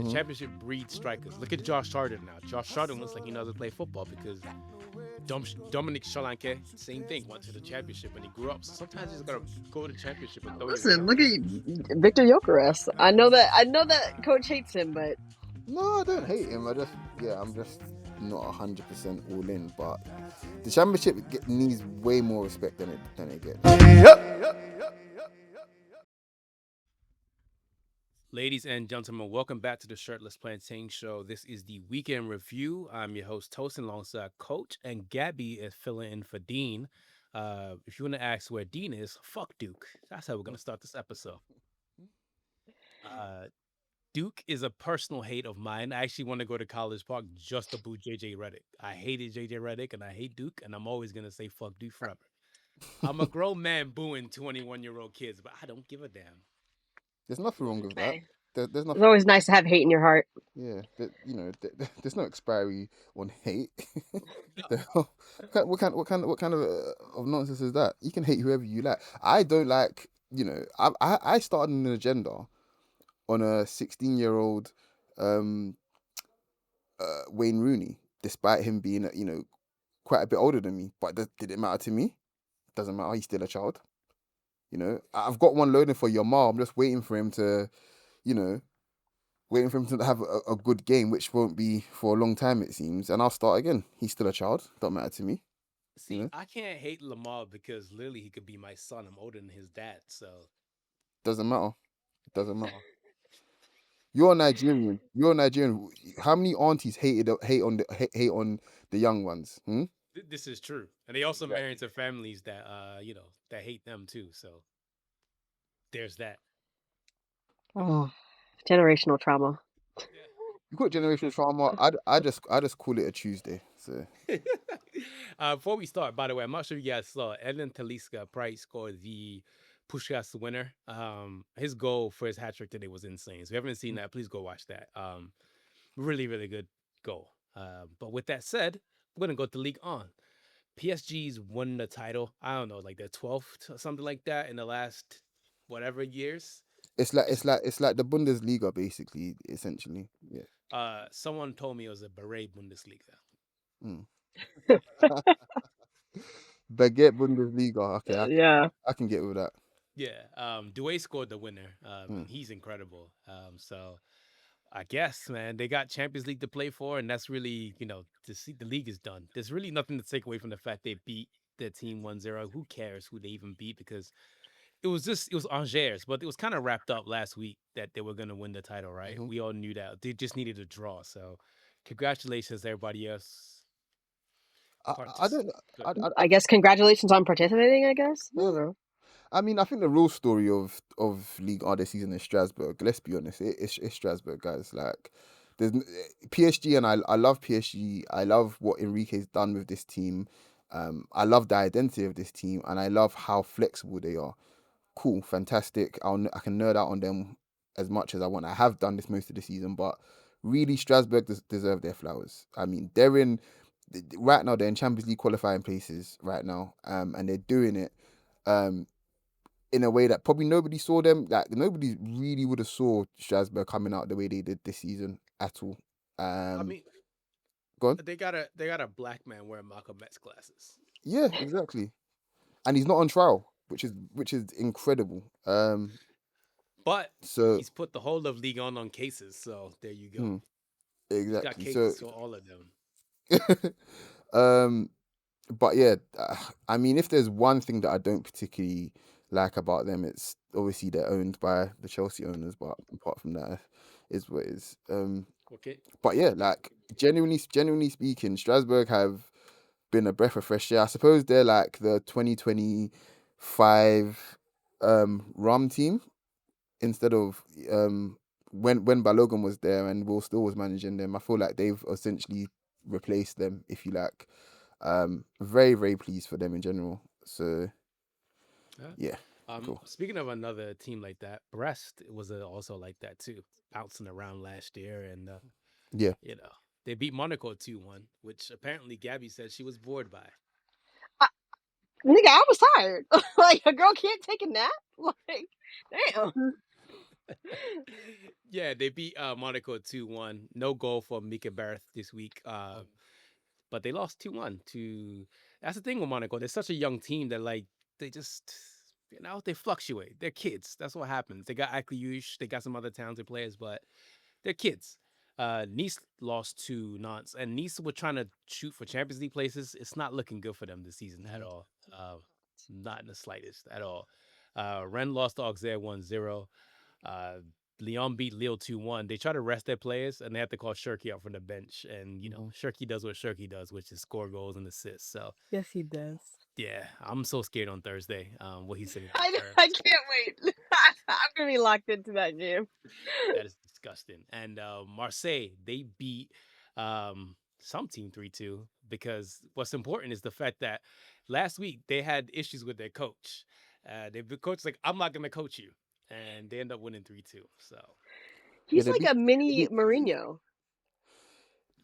The championship breeds strikers. Look at Josh Harden now. Josh Harden looks like he knows how to play football because Dominic Solanke, same thing, went to the championship when he grew up. So sometimes you just gotta go to the championship and throw your weight Listen, out look there. at Victor Jokeres. I know that coach hates him, but No, I don't hate him. I'm just not 100% all in. But the championship needs way more respect than it gets. Ladies and gentlemen, welcome back to the Shirtless Plantain Show. This is the weekend review. I'm your host, Tosin, alongside Coach, and Gabby is filling in for Dean. If you want to ask where Dean is, fuck Duke. That's how we're going to start this episode. Uh, Duke is a personal hate of mine. I actually want to go to College Park just to boo JJ Redick. I hated JJ Redick and I hate Duke, and I'm always going to say fuck Duke forever. I'm a grown man booing 21-year-old kids, but I don't give a damn. There's nothing wrong with that. hey, There's it's nothing. always nice to have hate in your heart. Yeah, there's no expiry on hate. The hell- what kind of nonsense is that? You can hate whoever you like. I don't like. I started an agenda on a 16-year-old um, Wayne Rooney, despite him being quite a bit older than me. But did it matter to me? Doesn't matter. He's still a child. I've got one loading for your mom. I'm just waiting for him to, you know, waiting for him to have a good game, which won't be for a long time, it seems. And I'll start again. He's still a child. Don't matter to me. You See, know, I can't hate Lamar because literally he could be my son. I'm older than his dad, so doesn't matter. It doesn't matter. You're Nigerian. You're Nigerian. How many aunties hate on the young ones? Hmm? this is true. And they also marry Exactly. into families that that hate them too. So there's that. Oh, generational trauma. You got generational trauma. I just call it a Tuesday. So Yeah. Before we start, by the way, I'm not sure if you guys saw Edlin Talisca Price scored the Pushkas winner. His goal for his hat trick today was insane. So if you haven't seen that, please go watch that. Really, really good goal. But with that said, we're gonna go to League On. PSG's won the title. I don't know, like their 12th or something like that in the last whatever years. it's like It's it's like it's like the Bundesliga, basically, essentially. Yeah. someone told me it was a beret Bundesliga. Mm. Baguette Bundesliga. Okay, Yeah. I can get with that. Yeah, Dewey scored the winner. Mm. He's incredible. So I guess, man, they got Champions League to play for, and that's really, to see the league is done. There's really nothing to take away from the fact they beat their team 1-0. Who cares who they even beat? Because it was Angers, but it was kind of wrapped up last week that they were going to win the title, right? Hmm. We all knew that. They just needed a draw. So congratulations, everybody else. I don't. Good. I I guess congratulations on participating, I guess. I don't know. I mean, I think the real story of League R this season is Strasbourg. Let's be honest, it's Strasbourg, guys. Like, PSG, and I love PSG. I love what Enrique's done with this team. I love the identity of this team, and I love how flexible they are. Cool, fantastic. I can nerd out on them as much as I want. I have done this most of the season, but really, Strasbourg deserve their flowers. I mean, right now. They're in Champions League qualifying places right now, and they're doing it. Um, in a way that probably nobody saw them. Like, nobody really would have saw Strasbourg coming out the way they did this season at all. I Um, mean, go on. they got a black man wearing Malcolm X glasses, Yeah, exactly. And he's not on trial, which is incredible. but So he's put the whole of League on cases. So there you go. hmm, He's got exactly. So cases for all of them. um, but yeah, I mean, if there's one thing that I don't particularly like about them, it's obviously they're owned by the Chelsea owners. But apart from that, is what it is. Okay. But yeah, like genuinely speaking, Strasbourg have been a breath of fresh air. I suppose they're like the 2025 Rum team instead of when Balogun was there and Will Still was managing them. I feel like they've essentially replaced them, if you like. Very very pleased for them in general. So Yeah. yeah, cool. Speaking of another team like that, Brest was also like that too, bouncing around last year, and Yeah, you know they beat Monaco 2-1, which apparently Gabby said she was bored by. I, nigga, I was tired. Like, a girl can't take a nap. Like, damn. Yeah, they beat Monaco 2-1. No goal for Mika Barth this week. But they lost 2-1 to. That's the thing with Monaco. They're such a young team that like they just they fluctuate. They're kids. That's what happens. They got Akliush, they got some other talented players, but they're kids. Nice lost to Nantes, and Nice were trying to shoot for Champions League places. It's not looking good for them this season at all. Not in the slightest at all. Rennes lost to Auxerre 1-0. Uh, Lyon beat Lille 2-1. They try to rest their players and they have to call Shirky out from the bench. And, Shirky does what Shirky does, which is score goals and assists. So, Yes, he does. yeah, I'm so scared on Thursday. What he's saying. I can't wait. I'm gonna be locked into that game. That is disgusting. And Marseille, they beat some team 3-2 because what's important is the fact that last week they had issues with their coach. The coach like, I'm not going to coach you. And they end up winning 3-2. So he's they like beat- a mini they beat- Mourinho.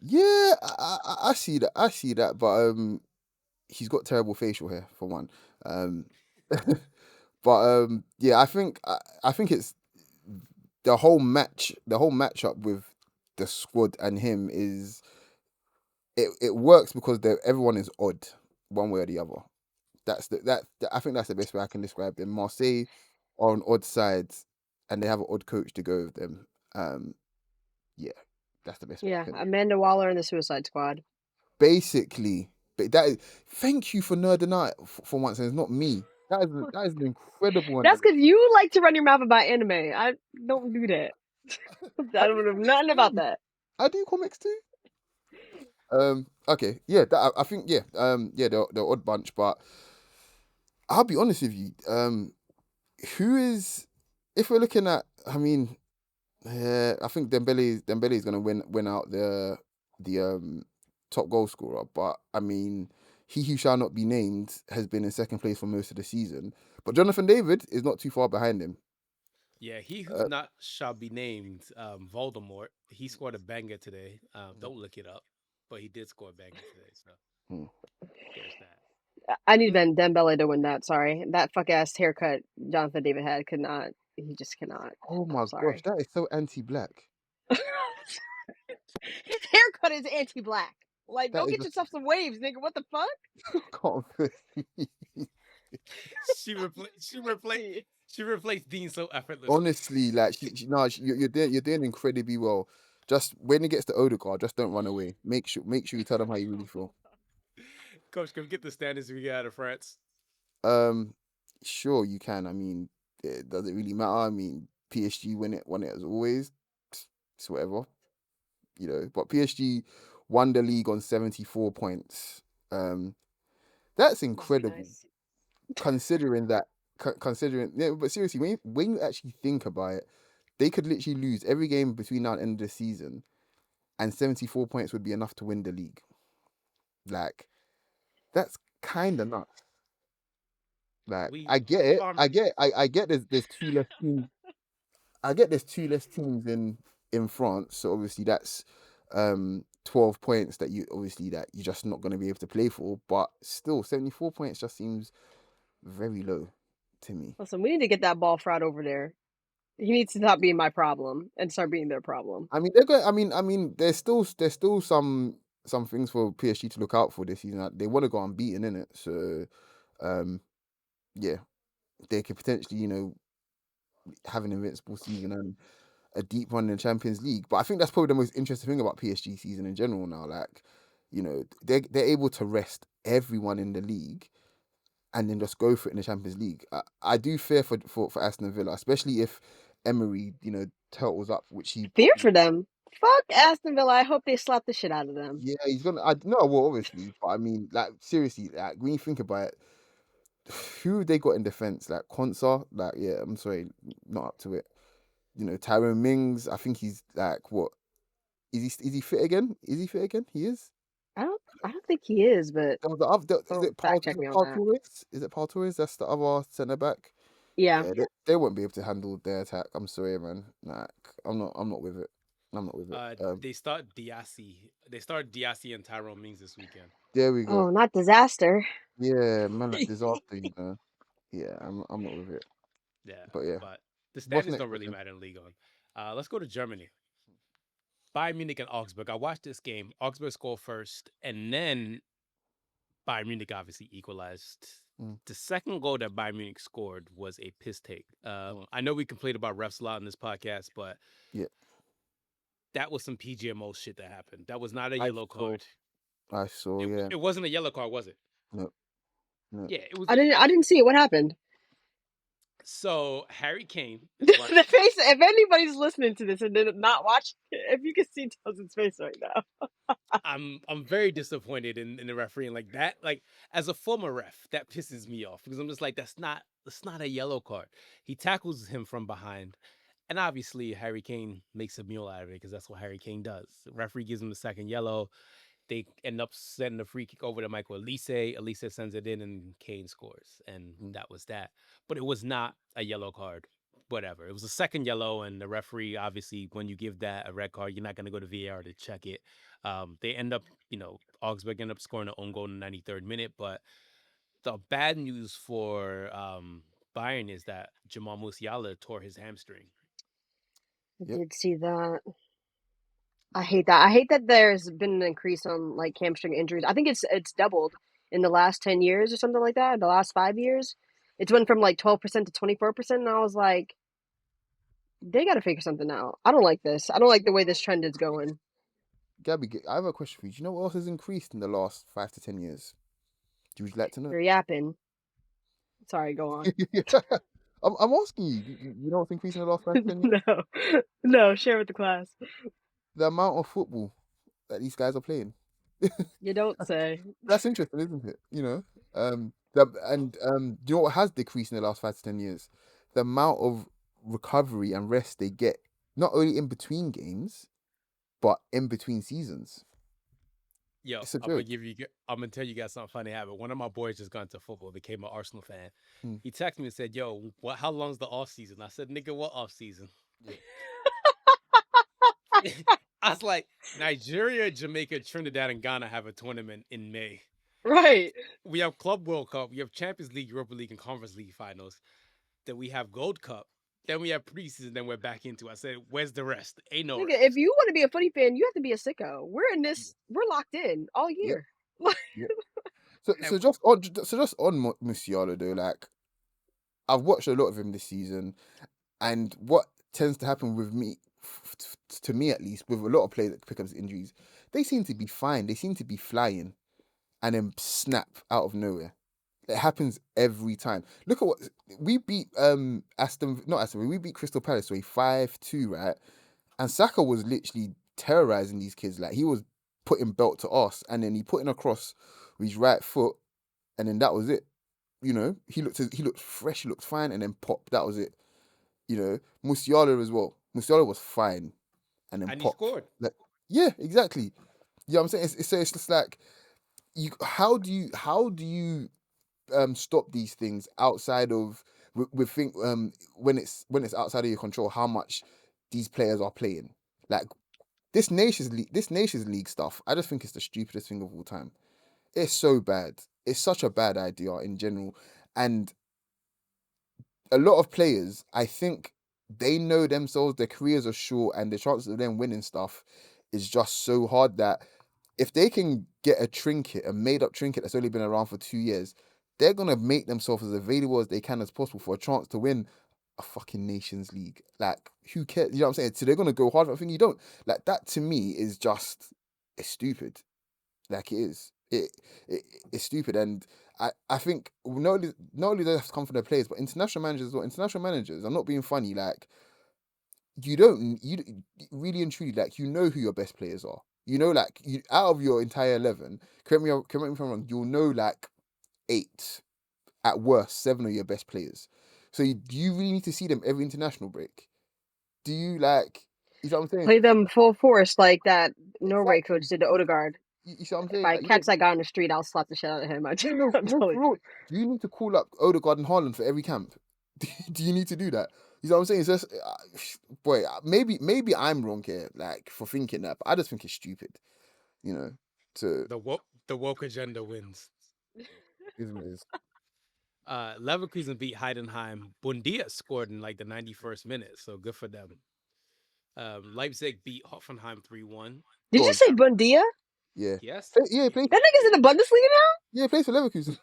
Yeah, I see that. I see that, but he's got terrible facial hair for one. But yeah, I think it's the whole matchup with the squad and him is it works because everyone is odd one way or the other. I think that's the best way I can describe them. Marseille are on odd sides, and they have an odd coach to go with them. Yeah, that's the best way. Yeah, Amanda Waller in the Suicide Squad. Basically, but thank you for nerding out for once, and it's not me. That is an incredible one. That's because you like to run your mouth about anime. I don't do that. I don't know nothing about that. I do comics too. Okay, yeah, I think yeah, yeah, they're odd bunch, but I'll be honest with you. Who is if we're looking at? I mean, I think Dembele is gonna win out the top goal scorer, but I mean, he who shall not be named has been in second place for most of the season. But Jonathan David is not too far behind him. yeah, he who not shall be named, Voldemort. He scored a banger today. Don't look it up, but he did score a banger today. So there's that. I need Ben Dembele to win that. Sorry, that fuck ass haircut Jonathan David had could not. He just cannot. Oh my Sorry. gosh, that is so anti-black. His haircut is anti-black. Like, That go is get just- yourself some waves, nigga. What the fuck? Can't She replaced Dean so effortlessly. honestly, like you're doing incredibly well. Just when it gets to Odegaard, just don't run away. Make sure you tell them how you really feel. Coach, can we get the standards we got out of France? Sure you can. I mean, does it really matter? I mean, PSG won it as always. It's whatever, But PSG won the league on 74 points. That's incredible. Nice. Considering that, yeah, but seriously, when you actually think about it, they could literally lose every game between now and end of the season, and 74 points would be enough to win the league. Like, that's kind of nuts. Like, I get it. I get. There's two less teams. I get there's two less teams in France, so obviously that's 12 points that you're just not going to be able to play for. But still, 74 points just seems very low to me. Listen, we need to get that ball fraud over there. He needs to stop being my problem and start being their problem. I mean, they're going. I mean, there's still some things for PSG to look out for this season. They want to go unbeaten in it, so yeah, they could potentially have an invincible season and a deep run in the Champions League. But I think that's probably the most interesting thing about PSG season in general now. Like, they're able to rest everyone in the league and then just go for it in the Champions League. I do fear for Aston Villa, especially if Emery, turtles up, which he Fear for them. Fuck Aston Villa. I hope they slap the shit out of them. yeah, he's gonna. I no, well, obviously, but I mean, like seriously, like when you think about it, who they got in defense? Like Konsa, like yeah, I'm sorry, not up to it. Tyrone Mings, I think he's like what? Is he fit again? Is he fit again? He is. I don't think he is, but There was the other, is don't it Paul, fact check me on that. Torres? Is it Paul Torres? That's the other centre back. Yeah. They won't be able to handle their attack. I'm sorry, man. Like, I'm not with it. I'm not with it. They start Diassi. They start Diassi and Tyrone Mings this weekend. There we go. Oh, not disaster. Yeah, man, like disaster. Yeah, I'm not with it. Yeah, But yeah. but The What's standings next don't really question? matter in Ligue 1. Let's go to Germany. Bayern Munich and Augsburg. I watched this game. Augsburg scored first, and then Bayern Munich obviously equalized. Mm. The second goal that Bayern Munich scored was a piss take. I know we complained about refs a lot in this podcast, but Yeah, that was some PGMO shit that happened. That was not a I yellow saw. card. I saw. It Yeah. it wasn't a yellow card, was it? No. No. Yeah, it was. I didn't see it. What happened? So Harry Kane is The running. face. If anybody's listening to this and did not watch, if you can see Tosin's face right now. I'm very disappointed in the refereeing like that. Like as a former ref, that pisses me off because I'm just like that's not a yellow card. He tackles him from behind, and obviously Harry Kane makes a meal out of it because that's what Harry Kane does. The referee gives him the second yellow. They end up sending the free kick over to Michael Elise. Elise sends it in, and Kane scores, and Mm. that was that. But it was not a yellow card. Whatever. It was a second yellow, and the referee obviously, when you give that a red card, you're not going to go to VAR to check it. They end up, Augsburg end up scoring an own goal in the 93rd minute. But the bad news for Bayern is that Jamal Musiala tore his hamstring. I Yep. did see that. I hate that. I hate that there's been an increase on like hamstring injuries. I think it's doubled in the last 10 years or something like that. The last 5 years, it's went from like 12% to 24%. And I was like, they got to figure something out. I don't like this. I don't like the way this trend is going. Gabby, I have a question for you. Do you know what else has increased in the last 5 to 10 years? Would you like to know? You're yapping. Sorry, go on. I'm asking you. You know what's increased in the last 5 to 10 years? No, no, share with the class. The amount of football that these guys are playing. You don't say. That's interesting, isn't it? Do you know what has decreased in the last 5 to 10 years? The amount of recovery and rest they get, not only in between games, but in between seasons. Yo, It's a I'm gonna joke. I'm gonna tell you guys something funny happened. One of my boys just got into football, became an Arsenal fan. Hmm. He texted me and said, "Yo, how long's the off season?" I said, "Nigga, what off season?" Yeah. I was like, Nigeria, Jamaica, Trinidad, and Ghana have a tournament in May. Right. We have Club World Cup, we have Champions League, Europa League, and Conference League finals. Then we have Gold Cup. Then we have preseason. Then we're back into. I said, "Where's the rest? Ain't no Nigga, rest." if you want to be a footy fan, you have to be a sicko. We're in this. We're locked in all Yep. year. Yep. So And just on Musiala though, like I've watched a lot of him this season, and what tends to happen with me, to me at least, with a lot of players that pick up injuries, they seem to be fine. They seem to be flying, and then snap out of nowhere. It happens every time. Look at what we beat. Not Aston Villa. We beat Crystal Palace, so 5-2, right? And Saka was literally terrorizing these kids. Like he was putting belt to us, and then he put in a cross with his right foot, and then that was it. He looked fresh, he looked fine, and then pop. That was it. Musiala as well. Musiala was fine, and then he pop. scored. Like, yeah, exactly. Yeah, I'm saying it's just like you. How do you stop these things outside of we think when it's outside of your control how much these players are playing, like this nations league stuff. I just think it's the stupidest thing of all time. It's so bad. It's such a bad idea in general, and a lot of players, I think, they know themselves, their careers are short, and the chances of them winning stuff is just so hard that if they can get a trinket, a made up trinket that's only been around for 2 years, they're gonna make themselves as available as they can as possible for a chance to win a fucking Nations League. Like, who cares? You know what I'm saying? So they're gonna go hard. I think you don't. Like that to me is just it's stupid. Like it is. It's stupid, and I think not only does it have to come from the players, but international managers as well. International managers, I'm not being funny. Like you really and truly, like who your best players are. Like out of your entire 11. Correct me if I'm wrong. You'll know like 8 at worst, 7 of your best players. So do you really need to see them every international break? Do you like? You know what I'm saying? Play them full force like that Norway coach Exactly. did to Odegaard. You see what I'm If saying? I Like you catch don't. that guy on the street, I'll slap the shit out of him. Yeah, no, I'm no, telling for you. real. Do you need to call up Odegaard and Haaland for every camp? Do you need to do that? You know what I'm saying? It's just, boy, maybe I'm wrong here, like for thinking that, but I just think it's stupid. You know, to The woke agenda wins. is what it is. Leverkusen beat Heidenheim. Bundia scored in like the 91st minute, so good for them. Leipzig beat Hoffenheim 3-1. Did Go you on. say Bundia? Yeah. Yes. Yeah, play. That nigga's in the Bundesliga now. Yeah, plays for Leverkusen.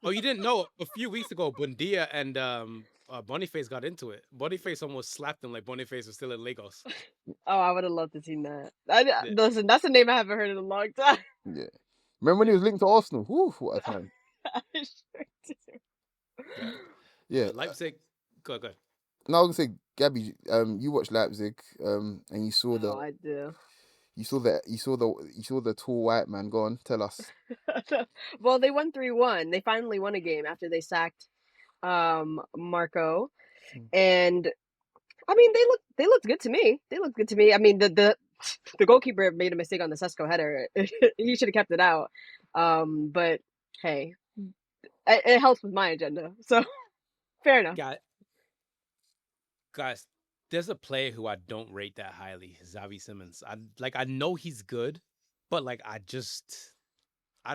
Oh, you didn't know? A few weeks ago, Bundia and Boniface got into it. Boniface almost slapped him like Boniface was still in Lagos. Oh, I would have loved to see that. Yeah. Listen, that's a name I haven't heard in a long time. Yeah. Remember when he was linked to Arsenal? Whew, what a time. I sure do. Yeah. Yeah. Leipzig. Go, go. Now I was gonna say, Gabby, you watched Leipzig, and you saw Oh, I do. you saw the tall white man. Go on, tell us. Well, they won 3-1. They finally won a game after they sacked Marco. Mm. And I mean, they looked good to me. They looked good to me. I mean, the goalkeeper made a mistake on the Sesko header. He should have kept it out. But hey, it helps with my agenda. So fair enough. Guys, there's a player who I don't rate that highly, Xavi Simmons. I know he's good, but like I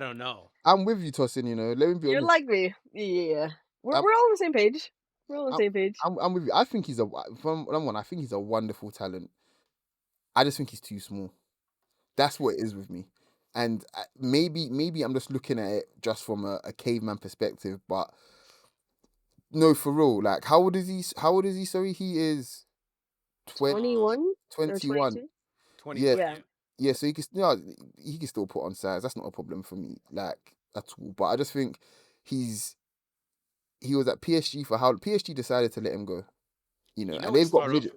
don't know. I'm with you, Tosin. You know, let me be You're honest. like me. Yeah. We're I'm, all on the same page. We're all on the same page. I'm with you. I think he's from number one. I think he's a wonderful talent. I just think he's too small. That's what it is with me. And maybe I'm just looking at it just from a caveman perspective, but no, for real. Like, how old is he? How old is he? Sorry, he is 21 or 21. 22? 21. Yeah, Yeah. yeah. So he can still put on size. That's not a problem for me, like at all. But I just think he was at PSG for how PSG decided to let him go. You know, You know, and they've got midget.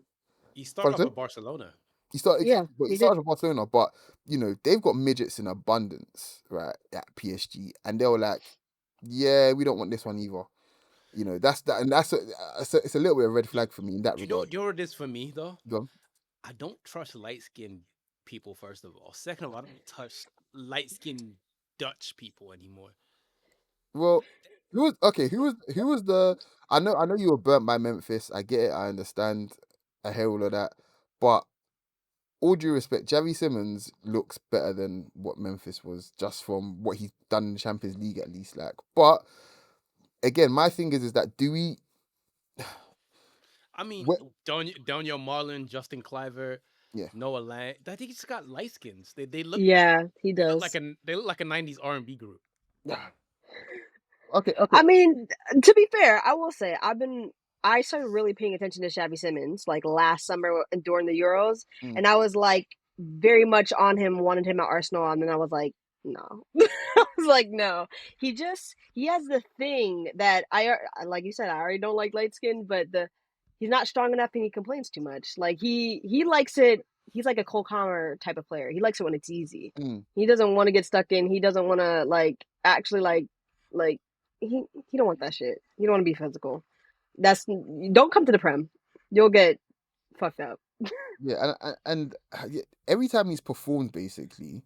he started off Pardon? at Barcelona. He started, Yeah, but he he started did. with Barcelona. But you know, they've got midgets in abundance, right, at PSG, and they were like, "Yeah, we don't want this one either." You know, that's that, and it's a little bit of a red flag for me in that You know, regard. you know what it is for me though? Go on. I don't trust light skinned people, first of all. Second of all, I don't trust light skinned Dutch people anymore. Well, who was the? I know you were burnt by Memphis. I get it. I understand. I hear all of that, but all due respect, Javi Simmons looks better than what Memphis was, just from what he's done in the Champions League at least. Like, but again, my thing is that do we? I mean, What, Daniel Marlin, Justin Cliver, yeah. Noah Lang. I think he's got light skins. They look Yeah, he they look does. like a '90s R&B group. Okay. I mean, to be fair, I will say I started really paying attention to Xavi Simmons like last summer during the Euros, Mm. and I was like very much on him, wanted him at Arsenal, and then I was like, no. I was like, no. He has the thing that like you said, I already don't like light skin, but he's not strong enough and he complains too much. Like he likes it. He's like a Cole Palmer type of player. He likes it when it's easy. Mm. He doesn't want to get stuck in. He doesn't want to like actually like he don't want that shit. You don't want to be physical. Don't come to the Prem. You'll get fucked up. Yeah, and every time he's performed, basically,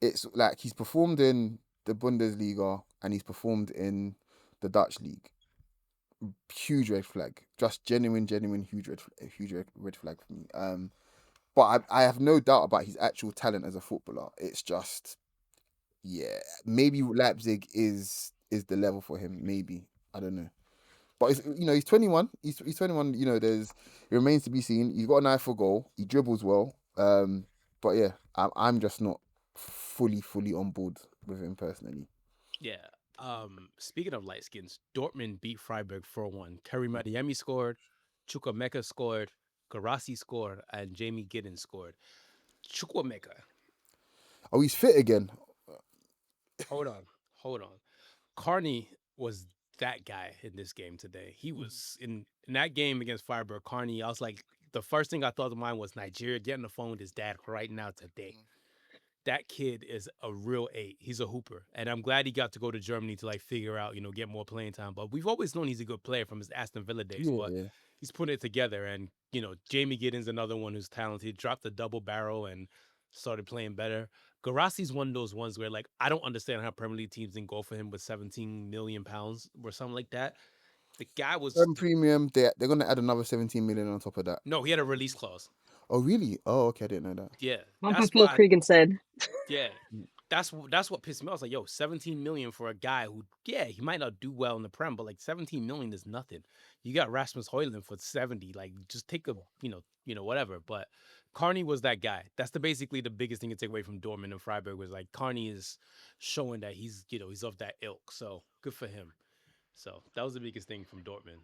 it's like he's performed in the Bundesliga and he's performed in the Dutch league. Huge red flag, just genuine, huge red flag for me. But I have no doubt about his actual talent as a footballer. It's just, yeah, maybe Leipzig is the level for him. Maybe, I don't know. But he's 21. He's 21. You know, it remains to be seen. He's got an eye for goal. He dribbles well. But yeah, I'm just not fully on board with him personally. Yeah. Speaking of light skins, Dortmund beat Freiburg 4-1. Karim Adeyemi scored, Chukwemeka scored, Garasi scored, and Jamie Giddens scored. Chukwemeka. Oh, he's fit again. Hold on. Carney was that guy in this game today. He was in that game against Freiburg. Carney, I was like, the first thing I thought of mine was Nigeria. Get on the phone with his dad right now today. That kid is a real eight. He's a hooper, and I'm glad he got to go to Germany to like figure out, get more playing time. But we've always known he's a good player from his Aston Villa days. Yeah, But yeah. he's putting it together, and Jamie Giddens another one who's talented. He dropped a double barrel and started playing better. Garassi's one of those ones where like I don't understand how Premier League teams didn't go for him with 17 million pounds or something like that. The guy was Premium. They're gonna add another 17 million on top of that. no, he had a release clause. Oh really? Oh okay, I didn't know that. Yeah, That's that's what Phil why. Cregan said. Yeah, that's what pissed me off. I was like, yo, 17 million for a guy who, yeah, he might not do well in the Prem, but like 17 million is nothing. You got Rasmus Højlund for 70. Like, just take a, whatever. But Carney was that guy. That's basically the biggest thing to take away from Dortmund and Freiburg was like Carney is showing that he's of that ilk. So good for him. So that was the biggest thing from Dortmund.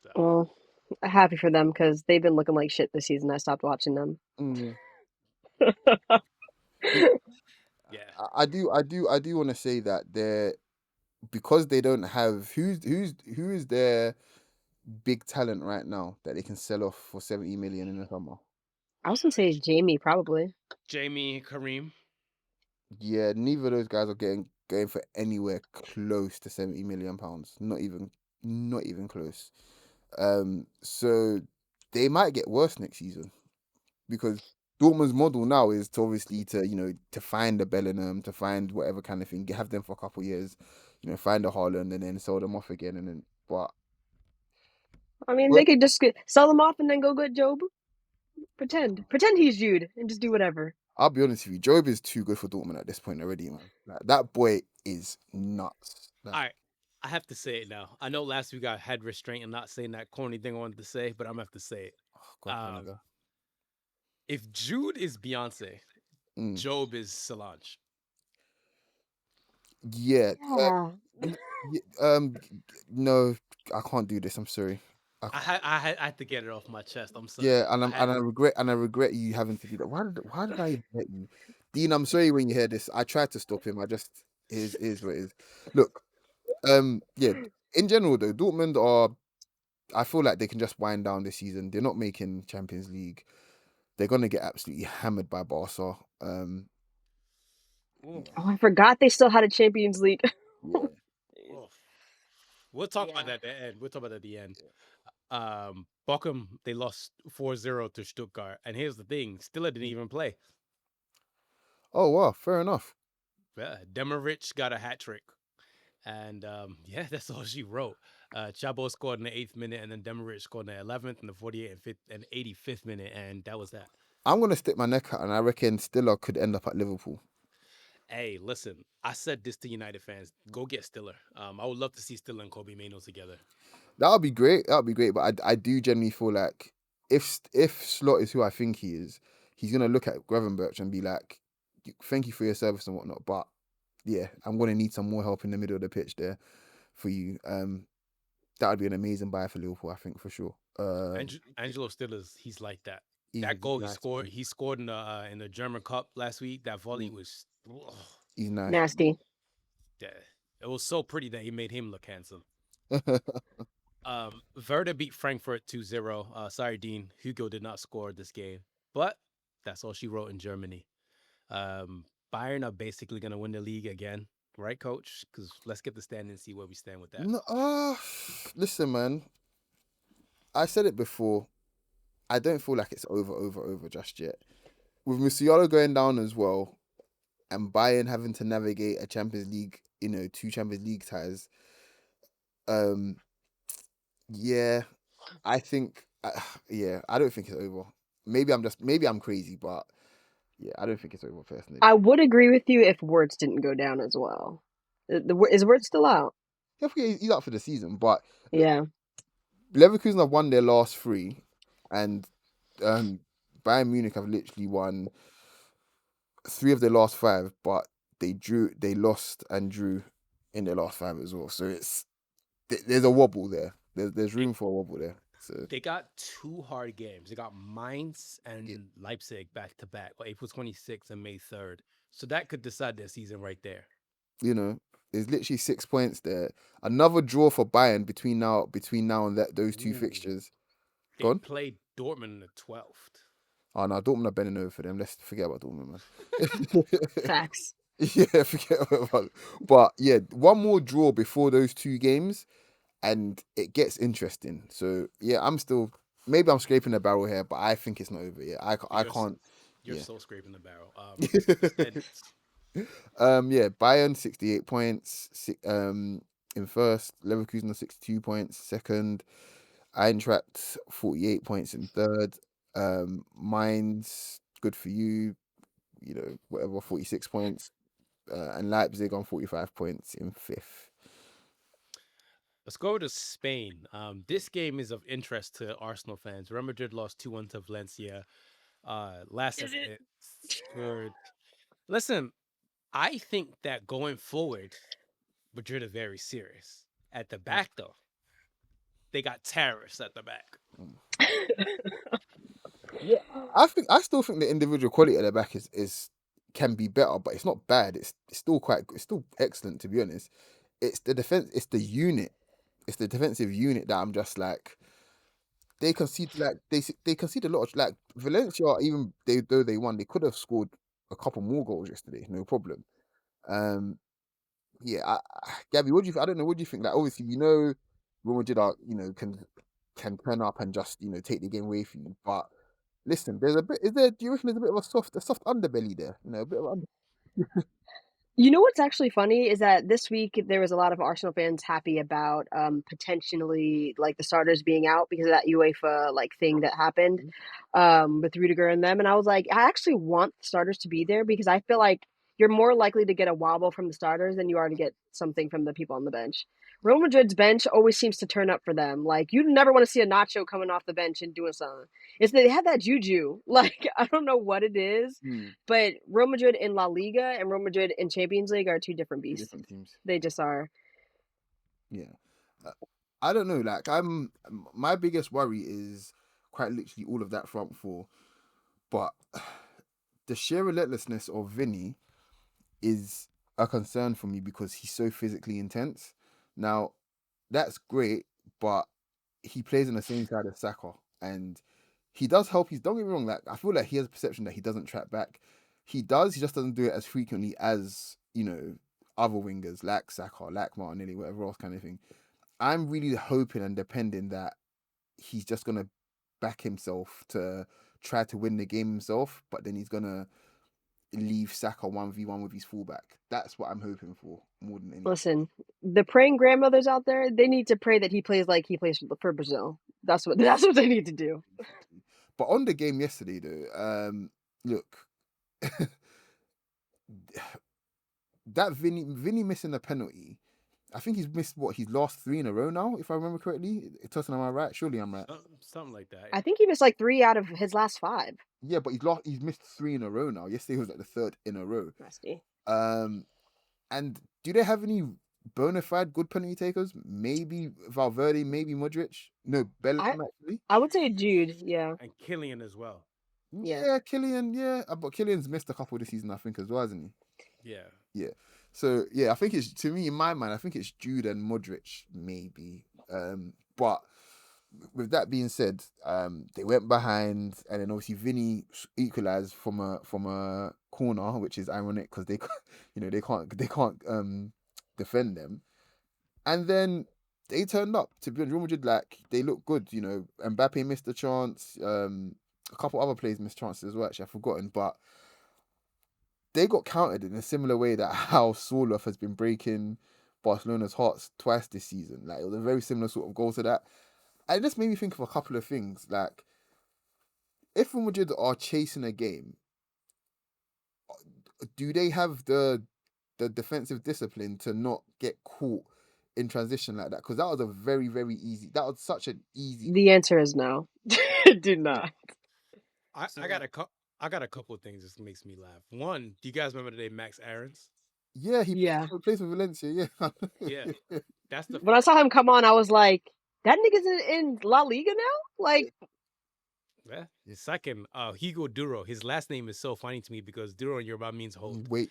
So Well, happy for them because they've been looking like shit this season. I stopped watching them. Mm. yeah, I do want to say that they're because they don't have who is their big talent right now that they can sell off for 70 million in the summer. I was gonna say Jamie probably. Jamie Kareem. Yeah, neither of those guys are going for anywhere close to 70 million pounds. Not even close. So they might get worse next season because Dortmund's model now is to obviously to find a Bellingham, to find whatever kind of thing, have them for a couple of years, find a Haaland and then sell them off again and then but I mean, well, they could just sell them off and then go get Job. Pretend he's Jude and just do whatever. I'll be honest with you, Job is too good for Dortmund at this point already, man. Like that boy is nuts. Like, All right. I have to say it now. I know last week I had restraint and not saying that corny thing I wanted to say, but I'm gonna have to say it. oh God, my Um, nigga. if Jude is Beyonce, Mm. Job is Solange. Yeah. Yeah. No, I can't do this. I'm sorry. I can't. I had to get it off my chest. I'm sorry. Yeah, and I had I regret you having to do that. Why did I even let you? Dean, I'm sorry when you hear this. I tried to stop him. I just is what it is. Look, yeah. In general though, Dortmund are. I feel like they can just wind down this season. They're not making Champions League. They're gonna get absolutely hammered by Barca. Ooh, Oh, I forgot they still had a Champions League. Yeah. oof. We'll talk about Yeah. that at the end. We'll talk about that at the end. Bochum, they lost 4-0 to Stuttgart. And here's the thing, Stiller didn't even play. Oh wow, fair enough. Yeah, Demirich got a hat trick. And yeah, that's all she wrote. Chabo scored in the 8th minute, and then Demirich scored in the 11th, and the 48th and 85th minute, and that was that. I'm gonna stick my neck out, and I reckon Stiller could end up at Liverpool. Hey, listen, I said this to United fans: go get Stiller. I would love to see Stiller and Kobe Mano together. That would be great. That would be great. But I do genuinely feel like if Slot is who I think he is, he's gonna look at Gravenberch and be like, "Thank you for your service and whatnot." But yeah, I'm gonna need some more help in the middle of the pitch there for you. That would be an amazing buy for Liverpool, I think for sure. Angelo Stiller's he's like that. He's That goal nice. he scored in the German Cup last week. That volley was, ugh, He's nice. Nasty. yeah, it was so pretty that he made him look handsome. Werder beat Frankfurt 2-0. Sorry, Dean. Hugo did not score this game, but that's all she wrote in Germany. Bayern are basically going to win the league again, right, coach? Because let's get the stand and see where we stand with that. No, listen, man. I said it before. I don't feel like it's over just yet. With Musiala going down as well, and Bayern having to navigate a Champions League, two Champions League ties. Um, yeah, I think, yeah, I don't think it's over. Maybe I'm crazy, but yeah, I don't think it's over personally. I would agree with you if Wirtz didn't go down as well. Is Wirtz still out? Yeah, he's out for the season, but Yeah. Leverkusen have won their last three, and Bayern Munich have literally won three of their last five, but they lost and drew in their last five as well. So there's a wobble there. There's They, room for a wobble there. So they got two hard games. They got Mainz and yeah, Leipzig back to back on April 26th and May 3rd. So that could decide their season right there. there's literally 6 points there. Another draw for Bayern between now and those two Ooh. fixtures. They Gone. played Dortmund in the 12th. Oh no, Dortmund are bending over for them. Let's forget about Dortmund, man. Facts. Yeah, forget about. But yeah, one more draw before those two games, and it gets interesting. So yeah, maybe I'm scraping the barrel here, but I think it's not over yet. I You're s- can't. you're Yeah. so scraping the barrel. The standings. Yeah, Bayern 68 points. In first, Leverkusen on 62 points. Second, Eintracht 48 points in third. Mainz, good for you. whatever, 46 points, and Leipzig on 45 points in 5th. Let's go to Spain. This game is of interest to Arsenal fans. Real Madrid lost 2-1 to Valencia. Last Is it? scored. Listen, I think that going forward, Madrid are very serious. At the back, though, they got terrorists at the back. Yeah, I still think the individual quality at the back is can be better, but it's not bad. It's still it's still excellent, to be honest. It's the defense. It's the unit. It's the defensive unit that I'm just like, they concede, like they concede a lot of, like, Valencia. Even though they won, they could have scored a couple more goals yesterday, no problem. Yeah, Gabby, what do you? I don't know. What do you think? Like, obviously, Real Madrid are, can turn up and just take the game away from you. But listen, there's a bit. Is there? Do you reckon there's a bit of a soft underbelly there? A bit of You know what's actually funny is that this week there was a lot of Arsenal fans happy about potentially like the starters being out because of that UEFA like thing that happened with Rudiger and them. And I was like, I actually want the starters to be there because I feel like you're more likely to get a wobble from the starters than you are to get something from the people on the bench. Real Madrid's bench always seems to turn up for them. Like you never want to see a Nacho coming off the bench and doing something. It's they have that juju. Like I don't know what it is, but Real Madrid in La Liga and Real Madrid in Champions League are two different beasts. different teams. They just are. Yeah, I don't know. Like, my biggest worry is quite literally all of that front four, but the sheer relentlessness of Vinny is a concern for me because he's so physically intense. Now, that's great, but he plays on the same side as Saka, and he does help. Don't get me wrong. Like, I feel like he has a perception that he doesn't track back. He does. He just doesn't do it as frequently as other wingers like Saka, like Martinelli, whatever else kind of thing. I'm really hoping and depending that he's just gonna back himself to try to win the game himself, but then he's gonna leave Saka 1v1 with his fullback. That's what I'm hoping for more than anything. Listen, the praying grandmothers out there, they need to pray that he plays like he plays for Brazil. That's what they need to do. But on the game yesterday, though, look, that Vinny missing a penalty. I think he's missed his last 3 in a row now, if I remember correctly. Tosin, am I right? Surely I'm right. Something like that. I think he missed like 3 out of his last 5. Yeah, but he's missed 3 in a row now. Yesterday was like the 3rd in a row. Nasty. And do they have any bona fide good penalty takers? Maybe Valverde, maybe Modric. No, Bellingham actually. I would say Jude, yeah. And Killian as well. Yeah, Killian, yeah. But Killian's missed a couple this season, I think, as well, hasn't he? Yeah. Yeah. So yeah, I think it's, to me, in my mind, I think it's Jude and Modric, maybe. But with that being said, they went behind, and then obviously Vinny equalized from a corner, which is ironic because they, they can't defend them, and then they turned up. To be honest, Real Madrid, like, they look good. Mbappe missed a chance. A couple other players missed chances as well. Actually, I've forgotten, but they got counted in a similar way that how Sorloth has been breaking Barcelona's hearts twice this season. Like, it was a very similar sort of goal to that. And it just made me think of a couple of things. Like, if Real Madrid are chasing a game, do they have the defensive discipline to not get caught in transition like that? Because that was a very, very easy. That was such an easy. The answer is no. Do not. I got a couple of things that makes me laugh. One, do you guys remember the name Max Aarons? Yeah, he plays for Valencia. Yeah, yeah. That's the. When I saw him come on, I was like, that nigga's in La Liga now. Like, yeah. The second, Hugo Duro. His last name is so funny to me because Duro in Yoruba means hold. Wait.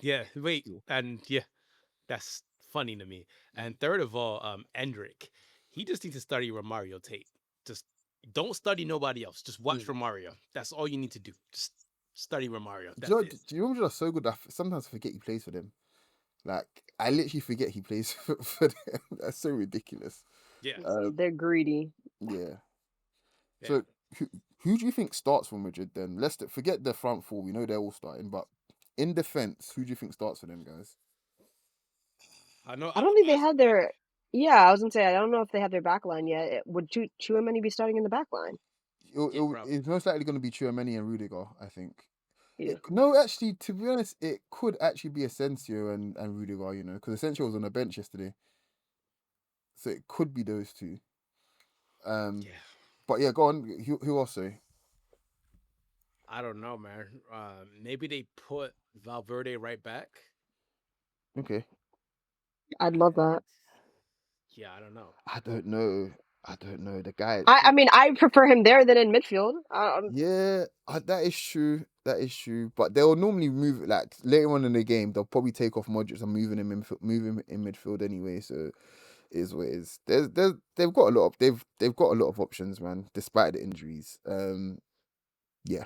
Yeah, wait, and yeah, that's funny to me. And third of all, Endrick, he just needs to study Romario tape. Just don't study nobody else. Just watch Romario. That's all you need to do. Just study Romario. Do you remember so good that sometimes I forget he plays for them? Like, I literally forget he plays for them. That's so ridiculous. Yeah. They're greedy. Yeah. So who do you think starts for Madrid then? Let's forget the front four. We know they're all starting, but in defense, who do you think starts for them, guys? I don't think they had their. Yeah, I was gonna say I don't know if they have their back line yet. Would Tchouaméni be starting in the back line? It's most likely going to be Tchouaméni and Rudiger, I think. you. No, actually, to be honest, it could actually be Asensio and Rudiger, you know, because Asensio was on the bench yesterday, so it could be those two. Yeah. But yeah, go on. Who else? Sorry? I don't know, man. Maybe they put Valverde right back. Okay. I'd love And that. yeah, I don't know. I don't know. The guy. I mean, I prefer him there than in midfield. Yeah, that is true. That is true. But they'll normally move like later on in the game. They'll probably take off Modric and move him in midfield anyway. So it is what it is. They've got a lot of they've got a lot of options, man. Despite the injuries. Yeah.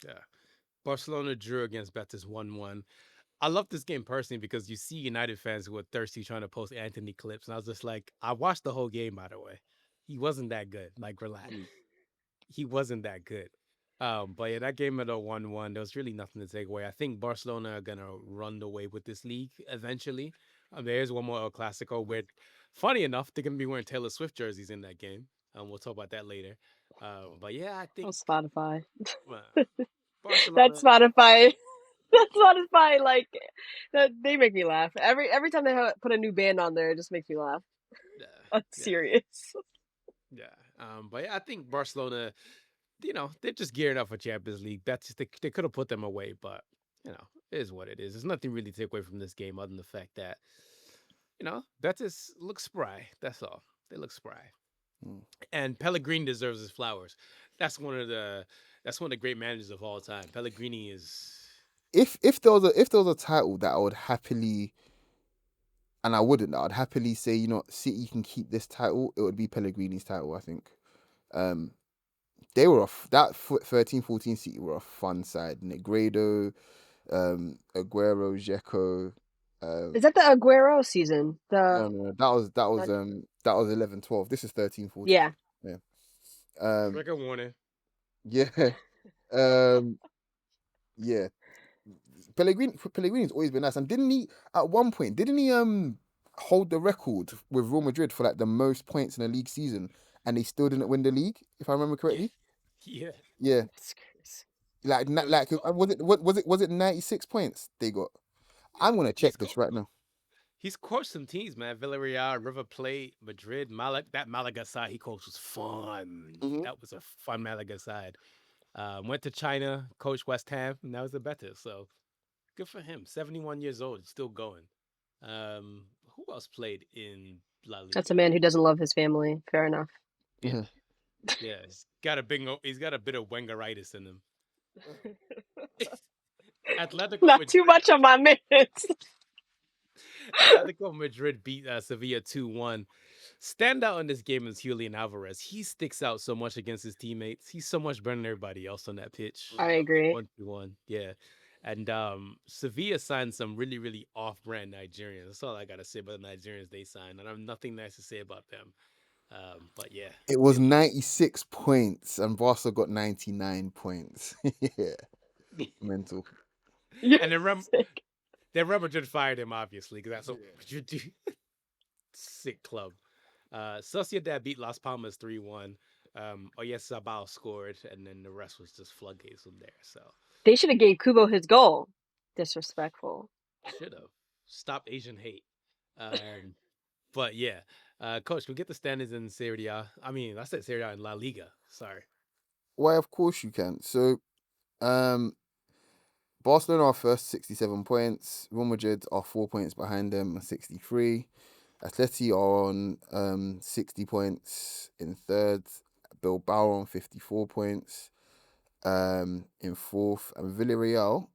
Yeah. Barcelona drew against Betis 1-1. I love this game personally because you see United fans who are thirsty trying to post Anthony clips. And I was just like, I watched the whole game, by the way. He wasn't that good. Like, relax. He wasn't that good. But yeah, that game at a 1-1, there was really nothing to take away. I think Barcelona are gonna run away with this league eventually. There's one more El Clasico where, funny enough, they're gonna be wearing Taylor Swift jerseys in that game. We'll talk about that later. But yeah, I Oh, think Spotify. Barcelona. That's Spotify. That's Spotify. Like they make me laugh every time they put a new band on there. It just makes me laugh. Yeah, I'm yeah, serious. yeah. But yeah, I think Barcelona, they're just gearing up for Champions League. That's just, they could have put them away, but it is what it is. There's nothing really to take away from this game other than the fact that Betis looks spry. That's all. They look spry. And Pellegrini deserves his flowers. That's one of the great managers of all time. Pellegrini is. If there was a title that I would happily, and I wouldn't, I'd happily say, City can keep this title. It would be Pellegrini's title, I think. They were that 13-14 City were a fun side. Negredo, Aguero, Dzeko. Is that the Aguero season? No, that was 11-12. This is 13-14. Yeah. Yeah. Trigger warning. Yeah. Yeah. Pellegrini's always been nice, and didn't he at one point? Didn't he hold the record with Real Madrid for like the most points in a league season, and they still didn't win the league, if I remember correctly? Yeah. Yeah. Like It was like was it 96 points they got? I'm gonna check this right now. He's coached some teams, man. Villarreal, River Plate, Madrid, Malaga. That Malaga side he coached was fun. Mhm. That was a fun Malaga side. Went to China, coached West Ham, and that was the better. So good for him. 71 years old, still going. Who else played in La Liga? That's a man who doesn't love his family. Fair enough. Yeah, yeah. He's got a bit of Wengeritis in him. Atletico Not Madrid, too much on my minutes. Atletico Madrid beat Sevilla 2-1. Standout in this game is Julian Alvarez. He sticks out so much against his teammates. He's so much better than everybody else on that pitch. I agree. 1-1, yeah. And Sevilla signed some really, really off-brand Nigerians. That's all I gotta say about the Nigerians they signed. And I have nothing nice to say about them. But yeah, It was 96 points, and Barca got 99 points. Yeah, mental. And then Real Madrid fired him, obviously, because that's what you do. Sick club. Sociedad beat Las Palmas 3-1. Oyarzabal scored, and then the rest was just floodgates from there. So they should have gave Kubo his goal. Disrespectful. should have stopped Asian hate. But yeah, Coach, we get the standings in Serie A. I mean, I said Serie A in La Liga. Sorry. Why, of course you can. So, Barcelona are first, 67 points. Real Madrid are 4 points behind them, 63. Atleti are on 60 points in third. Bilbao on 54 points in fourth. And Villarreal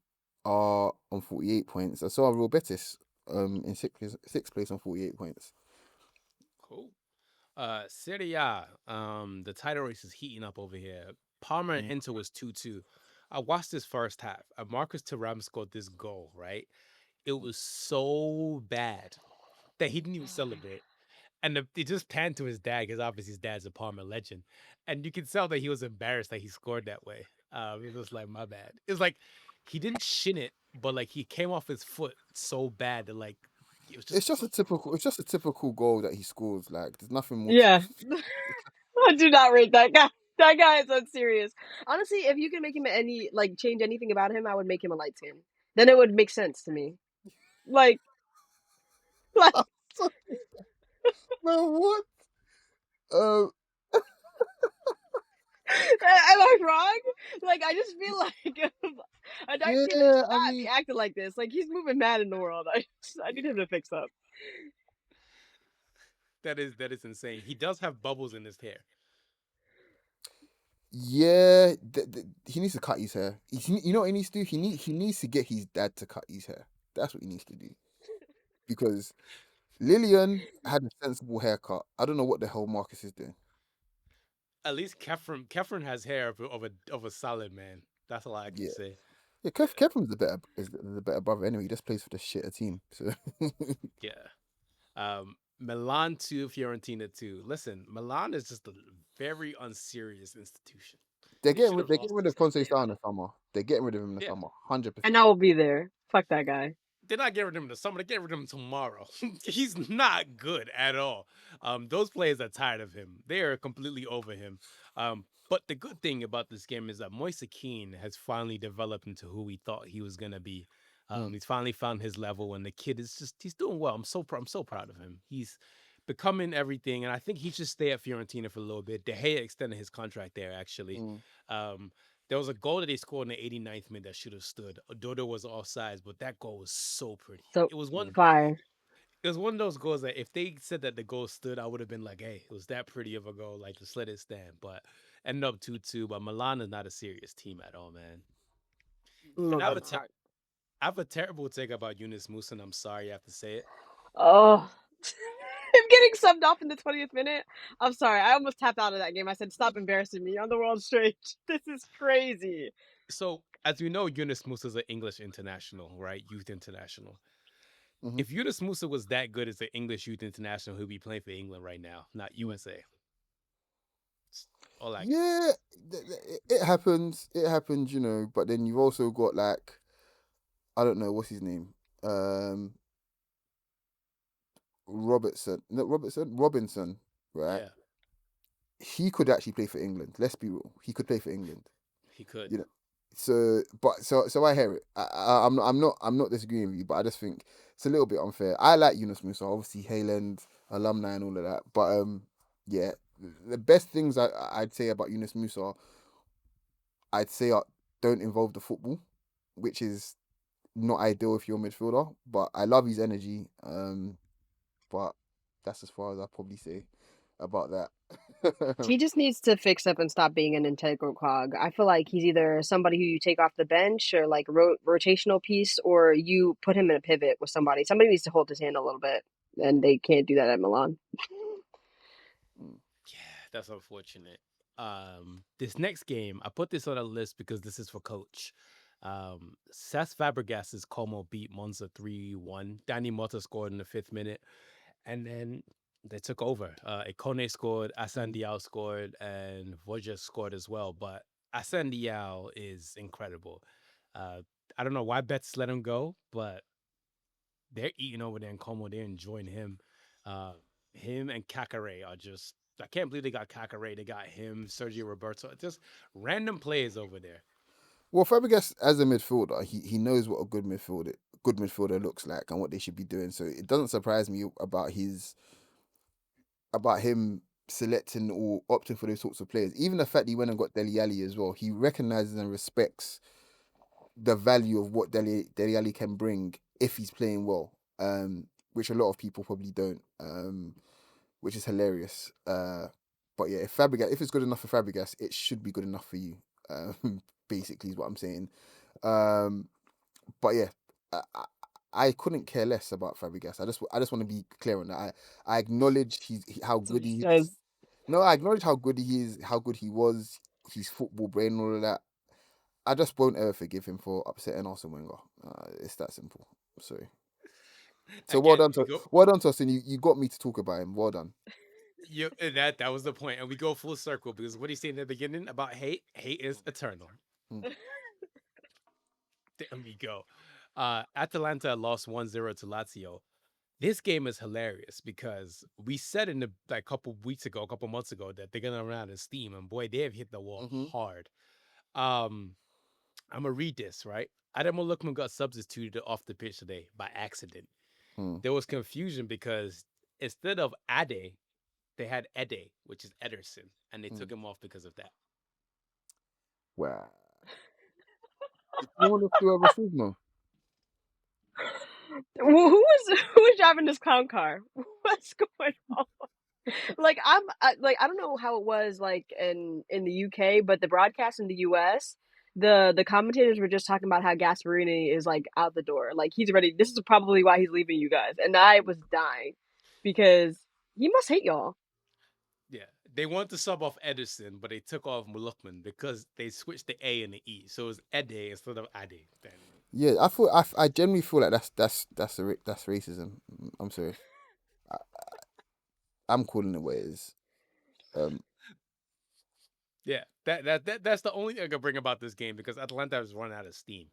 are on 48 points. And so are Real Betis in sixth place on 48 points. Cool. Serie A, the title race is heating up over here. Parma and Inter was 2-2. I watched this first half. Marcus Thuram scored this goal, right? It was so bad that he didn't even celebrate. And it just panned to his dad, because obviously his dad's a Parma legend. And you can tell that he was embarrassed that he scored that way. It was like, my bad. It was like, he didn't shin it, but like he came off his foot so bad that like, it was just... It's just a typical goal that he scores. Like, there's nothing more. Yeah. I do not rate that guy. That guy is unserious. Honestly, if you can make him any like change anything about him, I would make him a light skin. Then it would make sense to me. Like, like, Man, what? Uh, am I wrong? Like, I just feel like a dark skin man yeah, should I not be mean, acting like this. Like, he's moving mad in the world. I need him to fix up. That is insane. He does have bubbles in his hair. yeah, he needs to cut his hair. You know what he needs to do? He needs to get his dad to cut his hair. That's what he needs to do. Because Lillian had a sensible haircut. I don't know what the hell Marcus is doing. At least Kefren has hair of a solid man. That's all I can Yeah, say. yeah. Kevin is the better brother anyway. He just plays for the shitter team. So Yeah. Milan 2, Fiorentina 2. Listen, Milan is just a very unserious institution. They should have they're getting lost rid this of Conte game. Star in the summer. They're getting rid of him in the Yeah. summer. 100%. And I will be there. Fuck that guy. They're not getting rid of him in the summer. They're getting rid of him tomorrow. He's not good at all. Those players are tired of him. They are completely over him. But the good thing about this game is that Moise Keane has finally developed into who we thought he was gonna be. Mm, He's finally found his level, and the kid is just—he's doing well. I'm so proud of him. He's becoming everything, and I think he should stay at Fiorentina for a little bit. De Gea extended his contract there, actually. mm. Um, there was a goal that they scored in the 89th minute that should have stood. Dodo was offsides, but that goal was so pretty. So It was one. fire. It was one of those goals that if they said that the goal stood, I would have been like, "Hey, it was that pretty of a goal. Like, just let it stand." But ended up 2-2. But Milan is not a serious team at all, man. And No, I have they're a ter- not. I have a terrible take about Yunus Musa, and I'm sorry I have to say it. Oh. Him getting subbed off in the 20th minute. I'm sorry. I almost tapped out of that game. I said, stop embarrassing me on the world stage. This is crazy. So, as we know, Yunus Musa is an English international, right? Youth international. Hmm. If Yunus Musa was that good as an English youth international, he'd be playing for England right now, not USA. That's all I can say. Yeah, it happens. It happens, you know. But then you've also got like I don't know what's his name, um, Robinson, right? Yeah, He could actually play for England. Let's be real. He could play for England. he could. You know. So I hear it. I'm not disagreeing with you, but I just think it's a little bit unfair. I like Yunus Musa, obviously Hayland alumni and all of that, but yeah, the best things I'd say about Yunus Musa, I'd say don't involve the football, which is not ideal if you're a midfielder. But I love his energy. But that's as far as I probably say about that. He just needs to fix up and stop being an integral cog. I feel like he's either somebody who you take off the bench or like rotational piece, or you put him in a pivot with somebody. Somebody needs to hold his hand a little bit, and they can't do that at Milan. Yeah, that's unfortunate. This next game, I put this on a list because this is for coach. Cesc Fabregas's Como beat Monza 3-1. Danny Mota scored in the 5th minute, and then they took over. Ikone scored, Asan Diao scored, and Voja scored as well. But Asan Diao is incredible. Uh, I don't know why Betts let him go, but they're eating over there in Como. They're enjoying him. Uh, him and Kakare are just. I can't believe they got Kakare. They got him, Sergio Roberto. Just random players over there. Well, Fabregas as a midfielder, he knows what a good midfielder looks like and what they should be doing. So it doesn't surprise me about him selecting or opting for those sorts of players. Even the fact that he went and got Deli Ali as well, he recognizes and respects the value of what Deli Ali can bring if he's playing well. Which a lot of people probably don't. Which is hilarious. But yeah, if it's good enough for Fabregas, it should be good enough for you. Basically, is what I'm saying. Um, but yeah, I, I I couldn't care less about Fabregas. I just want to be clear on that. I acknowledge how That's what good he he says. is. No, I acknowledge how good he is, how good he was, his football brain, and all of that. I just won't ever forgive him for upsetting Arsene Wenger. It's that simple. Sorry. So Again, we go. well done, Tosin. You got me to talk about him. Well done. You that was the point, and we go full circle because what he said in the beginning about hate, hate is eternal. Hmm. There we go. Atalanta lost 1-0 to Lazio. This game is hilarious because we said in the like couple months ago that they're gonna run out of steam, and boy, they have hit the wall Mm-hmm. hard. Um, I'm gonna read this right. Adam Lookman got substituted off the pitch today by accident. Hmm. There was confusion because instead of Ade, they had Ede, which is Ederson, and they Hmm. took him off because of that. Wow. Did anyone else do a reformer? Who was driving this clown car? What's going on? Like I don't know how it was like in the UK, but the broadcast in the US, the commentators were just talking about how Gasparini is like out the door. Like he's ready. This is probably why he's leaving you guys. And I was dying because he must hate y'all. Yeah, they wanted to sub off Ederson, but they took off Mulukman because they switched the A and the E, so it was Ede instead of Ade. Then Yeah, I generally feel like that's racism. I'm sorry. I, I'm calling it what it is. Um, yeah, that's the only thing I can bring about this game because Atlanta has run out of steam.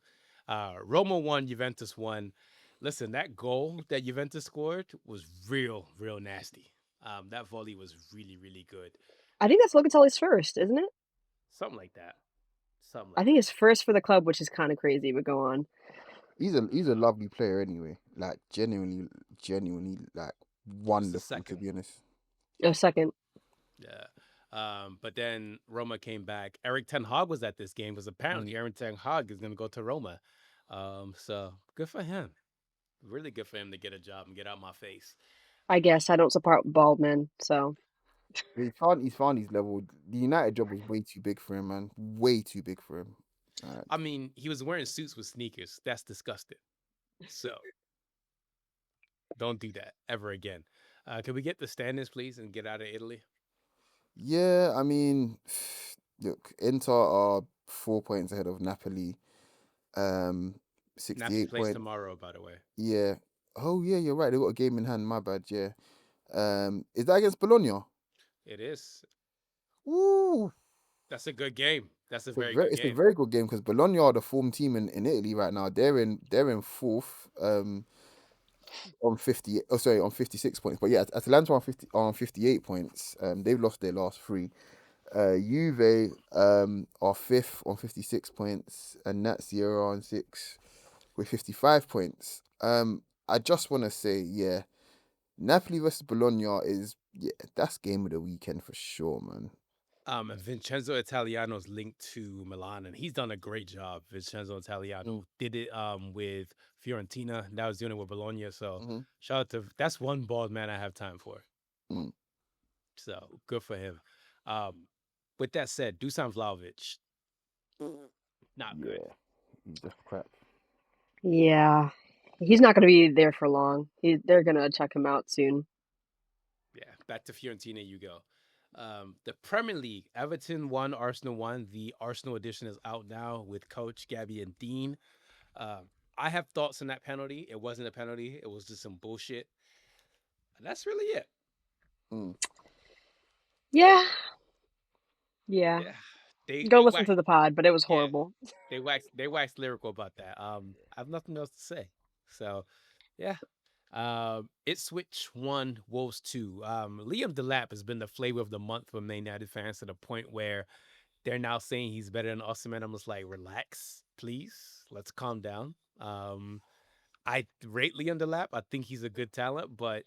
Roma won, Juventus won. Listen, that goal that Juventus scored was real nasty. That volley was really good. I think that's Locatelli's first, isn't it? Something like that. Something I like think that. it's first for the club, which is kind of crazy, but go on. he's a lovely player anyway. Like genuinely like It's the wonderful to second. be honest. A second. Yeah. But then Roma came back. Eric Ten Hag was at this game because Mm. apparently Eric Ten Hag is going to go to Roma. So good for him. Really good for him to get a job and get out my face. I guess I don't support bald men, so He's found his level. The United job was way too big for him, man. Way too big for him. I Like, mean, he was wearing suits with sneakers. That's disgusting. So don't do that ever again. Can we get the standings, please, and get out of Italy? yeah, I mean, look, Inter are 4 points ahead of Napoli. Um, Napoli 68 plays points. tomorrow, by the way. Yeah. Oh yeah, you're right. They got a game in hand. My bad. Yeah. Is that against Bologna? It is. Ooh, That's a good game. That's a it's a very very good it's a game. very good game because Bologna are the form team in Italy right now. They're in fourth. On 50. Oh, sorry, on 56 points. But yeah, Atalanta on 58 points. They've lost their last three. Juve are fifth on 56 points, and Lazio are on six with 55 points. I just want to say, yeah, Napoli versus Bologna that's game of the weekend for sure, man. And Vincenzo Italiano's linked to Milan, and he's done a great job. Vincenzo Italiano did it with Fiorentina. That was doing it with Bologna. So Mm-hmm. shout out to that's one bald man I have time for. Mm. So good for him. Um, with that said, Dusan Vlahovic, not good. Yeah, he's just crap. yeah. He's not going to be there for long. They're going to check him out soon. Yeah, back to Fiorentina you go. The Premier League, Everton won, Arsenal won. The Arsenal edition is out now with Coach Gabby and Dean. I have thoughts on that penalty. It wasn't a penalty. It was just some bullshit. And that's really it. Mm. Yeah. Yeah. Yeah, they Go they listen waxed. to the pod, but it was Yeah, horrible. they waxed lyrical about that. I have nothing else to say. So, yeah. Ipswich 1, Wolves 2. Liam Delap has been the flavor of the month for Man United fans to the point where they're now saying he's better than Osimhen. I'm just like, relax, please. Let's calm down. I rate Liam Delap. I think he's a good talent, but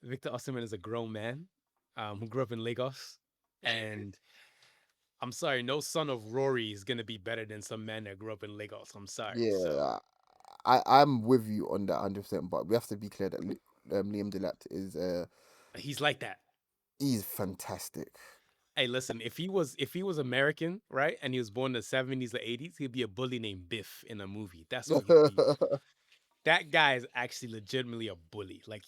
Victor Osimhen is a grown man who grew up in Lagos. And I'm sorry, no son of Rory is going to be better than some man that grew up in Lagos. I'm sorry. So Yeah, I'm with you on that 100%. But we have to be clear that Liam Delap is he's like that. he's fantastic. Hey, listen, if he was American, right, and he was born in the 70s or 80s, he'd be a bully named Biff in a movie. That's who he'd be. That guy is actually legitimately a bully. Like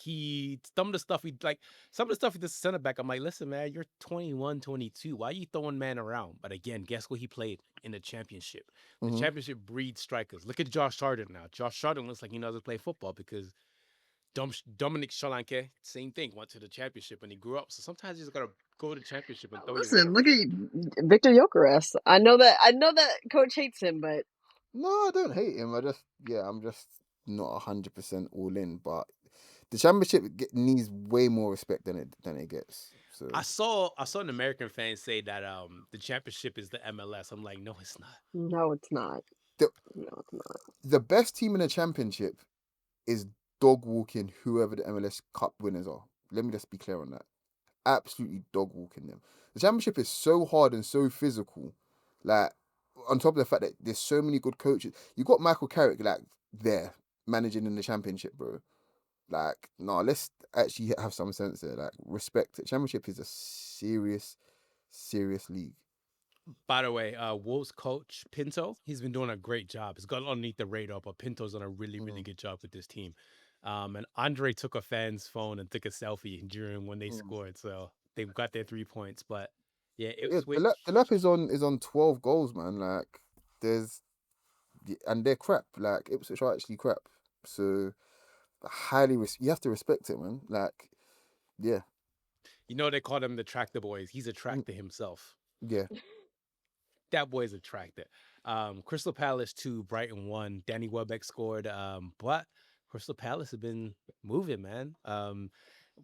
some of the stuff he does center back. I'm like, listen, man, you're 21, 22. Why are you throwing man around? But again, guess what he played in the championship? The Hmm. championship breeds strikers. Look at Josh Sargent now. Josh Sargent looks like he knows how to play football because Dominic Solanke, same thing, went to the championship and he grew up. So sometimes you just gotta go to the championship and throw your weight Listen, around. look at Victor Jokeres. I know that coach hates him, but No, I don't hate him. I'm just not 100% all in. But the championship needs way more respect than it gets. So I saw an American fan say that the championship is the MLS. I'm like, no, it's not. No, it's not. the No, it's not. the best team in the championship is dog walking whoever the MLS Cup winners are. Let me just be clear on that. Absolutely dog walking them. The championship is so hard and so physical. Like, on top of the fact that there's so many good coaches, you got Michael Carrick like there managing in the championship, bro. Like, no, let's actually have some sense there. Like, respect it. Championship is a serious, serious league. By the way, Wolves coach Pinto, he's been doing a great job. It's gone underneath the radar, but Pinto's done a really, really Mm, good job with this team. And Andre took a fan's phone and took a selfie during when they mm. scored, so they've got their 3 points. But yeah, Yeah, Ipswich. the lap is on 12 goals, man. Like, there's and they're crap. Like, Ipswich are actually crap. So you have to respect it, man. Like, yeah, You know they call him the tractor boys. He's a mm, tractor himself. yeah, That boy's a tractor. Crystal Palace 2, Brighton 1. Danny Welbeck scored. But Crystal Palace have been moving, man.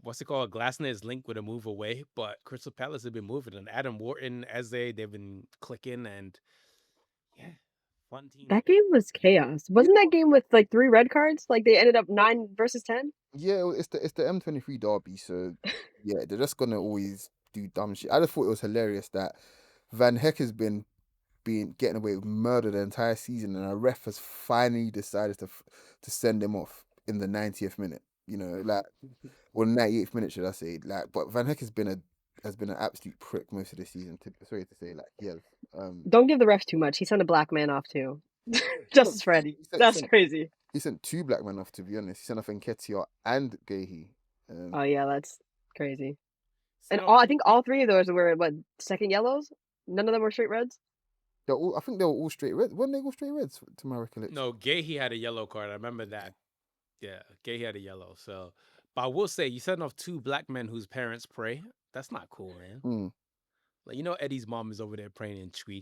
What's it called? Glasner is linked with a move away, but Crystal Palace have been moving. And Adam Wharton, they've been clicking, and yeah, fun team to That be. game was chaos. yeah, Wasn't that game with like 3 red cards? Like they ended up 9 versus 10. yeah. It's the M23 derby, so yeah, they're just gonna always do dumb shit. I just thought it was hilarious that Van Heck has been being getting away with murder the entire season, and a ref has finally decided to send him off in the 90th minute. You know, like, or 98th minute, should I say? Like, but Van Heck has been an absolute prick most of the season. Sorry to say, like, yeah. Don't give the refs too much. He sent a black man off too. Justice for Eddie. He That's crazy. sent two black men off. To be honest, he sent off Nketiah and Gehi. Um, Oh yeah, that's crazy. And Send off all I two. think all 3 of those were what, second yellows. None of them were straight reds. I think they were all straight red. Weren't they all straight reds to my recollection? No, Gay, he had a yellow card. I remember that. Yeah, Gay had a yellow. So, but I will say, you send off two black men whose parents pray. That's not cool, man. Mm. Like, you know, Eddie's mom is over there praying in Twi.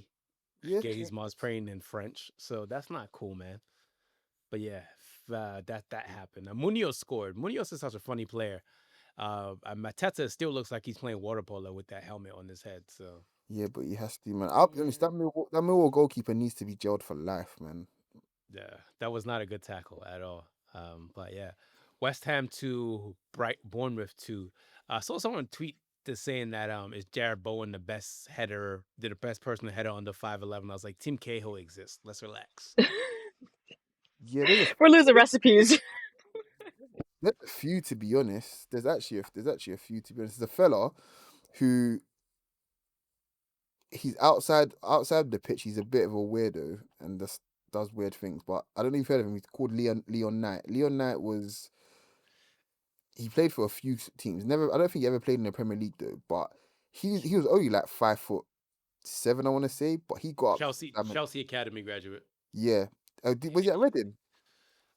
Yeah, Gay's mom's praying in French. So that's not cool, man. But yeah, that happened. Munoz scored. Munoz is such a funny player. Mateta still looks like he's playing water polo with that helmet on his head. So yeah, but he has to, man. I'll be honest. That Millwall goalkeeper needs to be jailed for life, man. yeah, that was not a good tackle at all. But yeah, West Ham 2, Bournemouth 2. I saw someone tweet this saying that is Jared Bowen the best person to header under 5'11". I was like, Tim Cahill exists. Let's relax. Yeah, We're losing recipes. there's a few, to be honest. There's actually a few, to be honest. There's a fella who he's outside the pitch. He's a bit of a weirdo and just does weird things. But I don't know if you've heard of him. He's called Leon Knight. Leon Knight was he played for a few teams. Never, I don't think he ever played in the Premier League though. But he was only like 5'7", I want to say. But he got up. Chelsea Academy graduate. Yeah. Was he at Reading?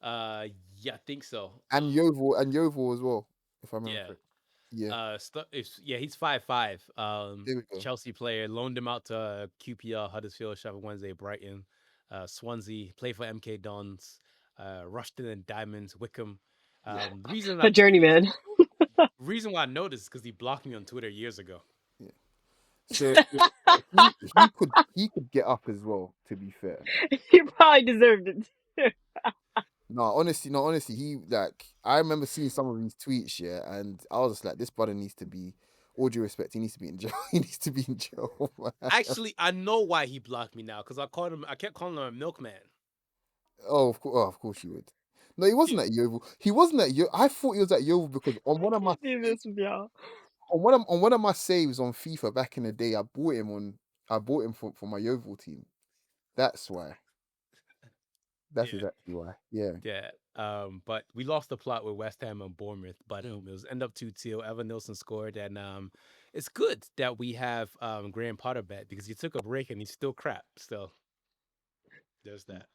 Yeah, I think so. And Yeovil as well, if I remember Yeah. correctly. Yeah, He's 5'5". there we go. Chelsea player, loaned him out to QPR, Huddersfield, Sheffield Wednesday, Brighton, Swansea. Played for MK Dons, Rushden and Diamonds, Wickham. The A journeyman. reason why I know this is because he blocked me on Twitter years ago. Yeah. So he could get up as well. To be fair, You probably deserved it. no, honestly, he like I remember seeing some of his tweets, yeah, and I was just like, this brother needs to be, all due respect, he needs to be in jail. He needs to be in jail, man. Actually, I know why he blocked me now because I kept calling him a milkman. Of course you would. No, he wasn't at Yeovil. He wasn't at Yeovil. I thought he was at Yeovil because on one of my Do this with y'all. on one of my saves on FIFA back in the day, I bought him for my Yeovil team. That's why. That's Yeah, exactly why. Yeah. yeah. But we lost the plot with West Ham and Bournemouth, but it was end up 2-2. Evan Nilsson scored, and it's good that we have Graham Potter back because he took a break and he's still crap. So there's that.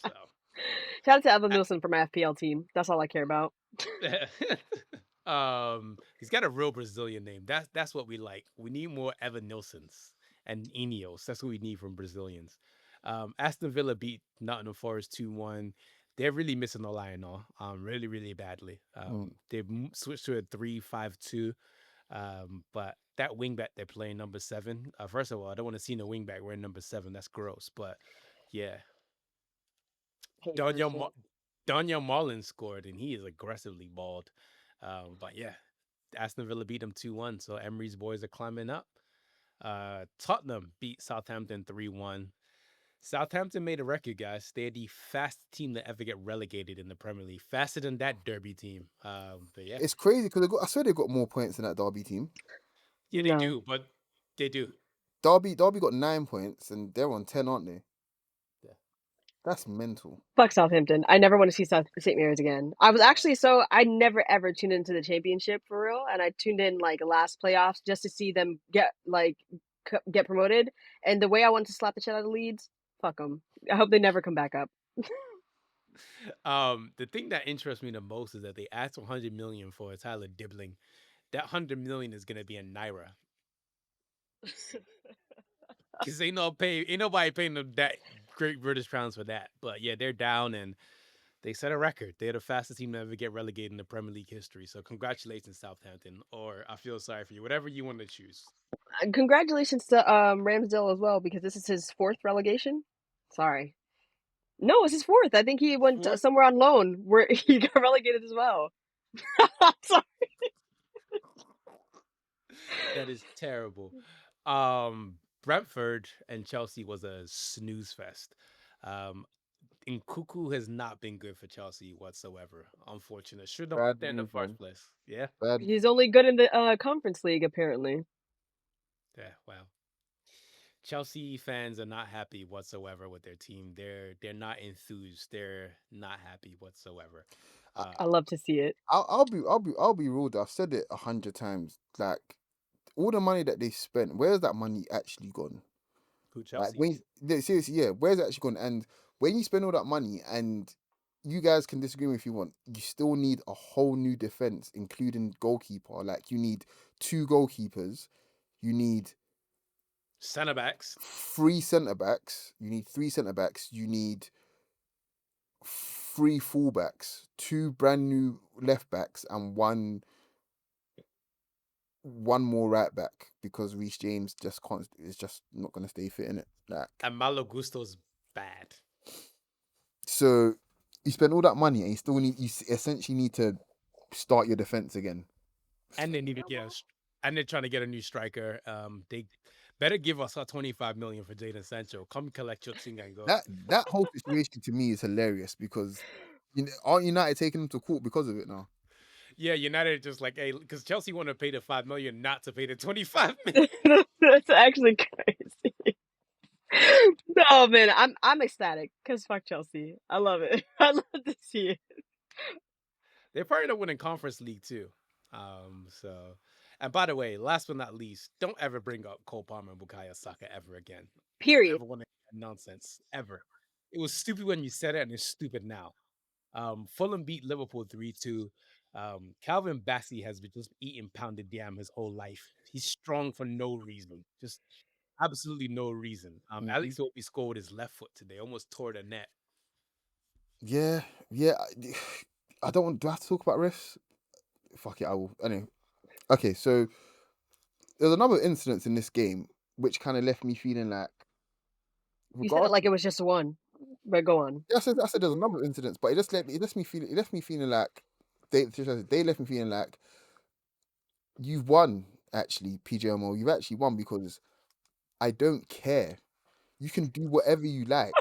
So Shout out to Evan Nilsson from my FPL team. That's all I care about. he's got a real Brazilian name. That's what we like. We need more Evan Nilsons and Ineos. That's what we need from Brazilians. Aston Villa beat Nottingham Forest 2-1. they're really missing the Lionel, really, really badly. They've switched to a 3-5-2, but that wingback they're playing number 7. First of all, I don't want to see no wingback wearing number 7. That's gross. But yeah, Hate that Daniel shit. Daniel Mullins scored, and he is aggressively balled. But yeah, Aston Villa beat them 2-1. So Emery's boys are climbing up. Tottenham beat Southampton 3-1. Southampton made a record, guys. They're the fastest team to ever get relegated in the Premier League, faster than that Derby team. But yeah, It's crazy because I swear they got more points than that Derby team. yeah, they No. do, but they do. Derby got 9 points and they're on 10, aren't they? Yeah. That's mental. Fuck Southampton. I never want to see St. Mary's again. I was actually I never ever tuned into the championship for real, and I tuned in like last playoffs just to see them get get promoted. And the way I wanted to slap the shit out of Leeds, fuck them. I hope they never come back up. The thing that interests me the most is that they asked 100 million for Tyler Dibbling. That 100 million is gonna be in naira. Cause ain't nobody paying them that great British pounds for that. But yeah, they're down and they set a record. They're the fastest team to ever get relegated in the Premier League history. So congratulations, Southampton. Or I feel sorry for you. Whatever you want to choose. Congratulations to Ramsdale as well, because this is his 4th relegation. Sorry. No, it's his 4th. I think he went Fourth? somewhere on loan where he got relegated as well. Sorry. That is terrible. Brentford and Chelsea was a snooze fest. Nkuku has not been good for Chelsea whatsoever. Unfortunate. Should have Bad there in the move, first man. place. Yeah. Bad. He's only good in the Conference League, apparently. Yeah. Wow. Chelsea fans are not happy whatsoever with their team. They're not enthused. They're not happy whatsoever. I love to see it. I'll be real though. I've said it 100 times. Like all the money that they spent, where's that money actually gone? Who Like Chelsea? seriously, yeah, where's it actually gone? And when you spend all that money, and you guys can disagree with me if you want, you still need a whole new defense, including goalkeeper. Like you need 2 goalkeepers, you need Centre backs. 3 centre backs, you need 3 centre backs, you need 3 fullbacks, 2 brand new left backs, and one more right back because Reece James just can't is just not gonna stay fit in it. Like And Malo Gusto's bad. so you spend all that money and you essentially need to start your defense again. And they need to and they're trying to get a new striker. They better give us our 25 million for Jadon Sancho. Come collect your thing and go. That whole situation to me is hilarious because aren't United taking them to court because of it now? Yeah, United just like, hey, because Chelsea want to pay the 5 million, not to pay the 25 million. That's actually crazy. No man, I'm ecstatic because fuck Chelsea. I love it. I love to see it. They're probably not winning Conference League too. So, and by the way, last but not least, don't ever bring up Cole Palmer and Bukayo Saka ever again. Period. Ever want to nonsense ever? It was stupid when you said it, and it's stupid now. Fulham beat Liverpool 3-2. Calvin Bassey has been just eating pounded yam his whole life. He's strong for no reason, just absolutely no reason. At least what we scored with his left foot today, almost tore the net. Yeah. I don't want. Do I have to talk about refs? Fuck it, I will. Anyway, okay. So there's another incident in this game which kind of left me feeling like. You said it like it was just one, but go on. I said there's a number of incidents, but it left me feeling like they left me feeling like you've won. Actually, PJMO, you've actually won because I don't care. You can do whatever you like.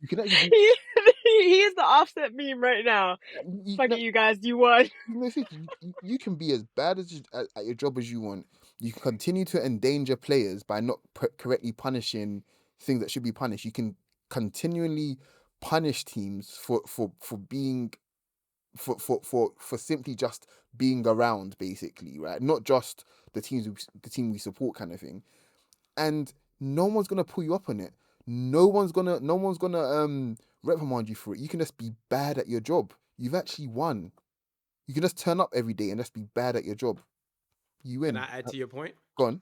You can actually do. He is the offset meme right now. You Fuck can, it, you guys, you won. you can be as bad at your job as you want. You can continue to endanger players by not correctly punishing things that should be punished. You can continually punish teams for being for simply just being around, basically, right? Not just the team we support, kind of thing. And no one's gonna pull you up on it. No one's gonna reprimand you for it. You can just be bad at your job. You've actually won. You can just turn up every day and just be bad at your job. You win. Can I add to your point? Go on.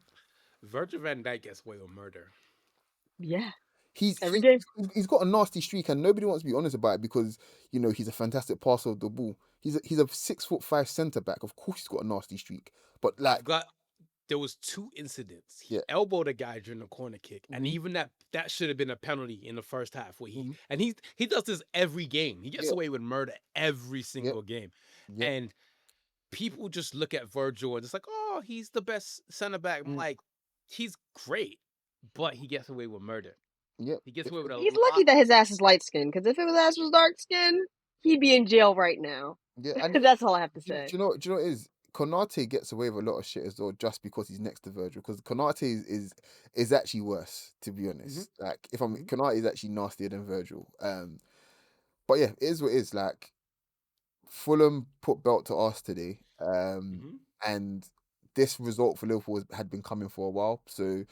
Virgil van Dijk gets away with murder. Yeah. He's Every he, game. he's got a nasty streak, and nobody wants to be honest about it because he's a fantastic passer of the ball. He's a 6'5" centre back. Of course, he's got a nasty streak, but I've like, got there was two incidents. He yeah, elbowed a guy during the corner kick, and hmm even that should have been a penalty in the first half. Where hmm he does this every game. He gets yeah, away with murder every yeah, single game, yeah, and people just look at Virgil and it's like, oh, he's the best center back. I'm mm, like, he's great, but he gets away with murder. yeah, He gets away with a He's lucky lot. that his ass is light skinned, because if his ass was dark skinned, he'd be in jail right now. yeah. And That's all I have to do say. you know? Do you know what it is? Konate gets away with a lot of shit as well, just because he's next to Virgil. Because Konate is actually worse, to be Hmm. honest. Like, if I'm Hmm. Konate is actually nastier than Virgil. But yeah, it is what it is. Like, Fulham put belt to us today, Hmm. and this result for Liverpool had been coming for a while. So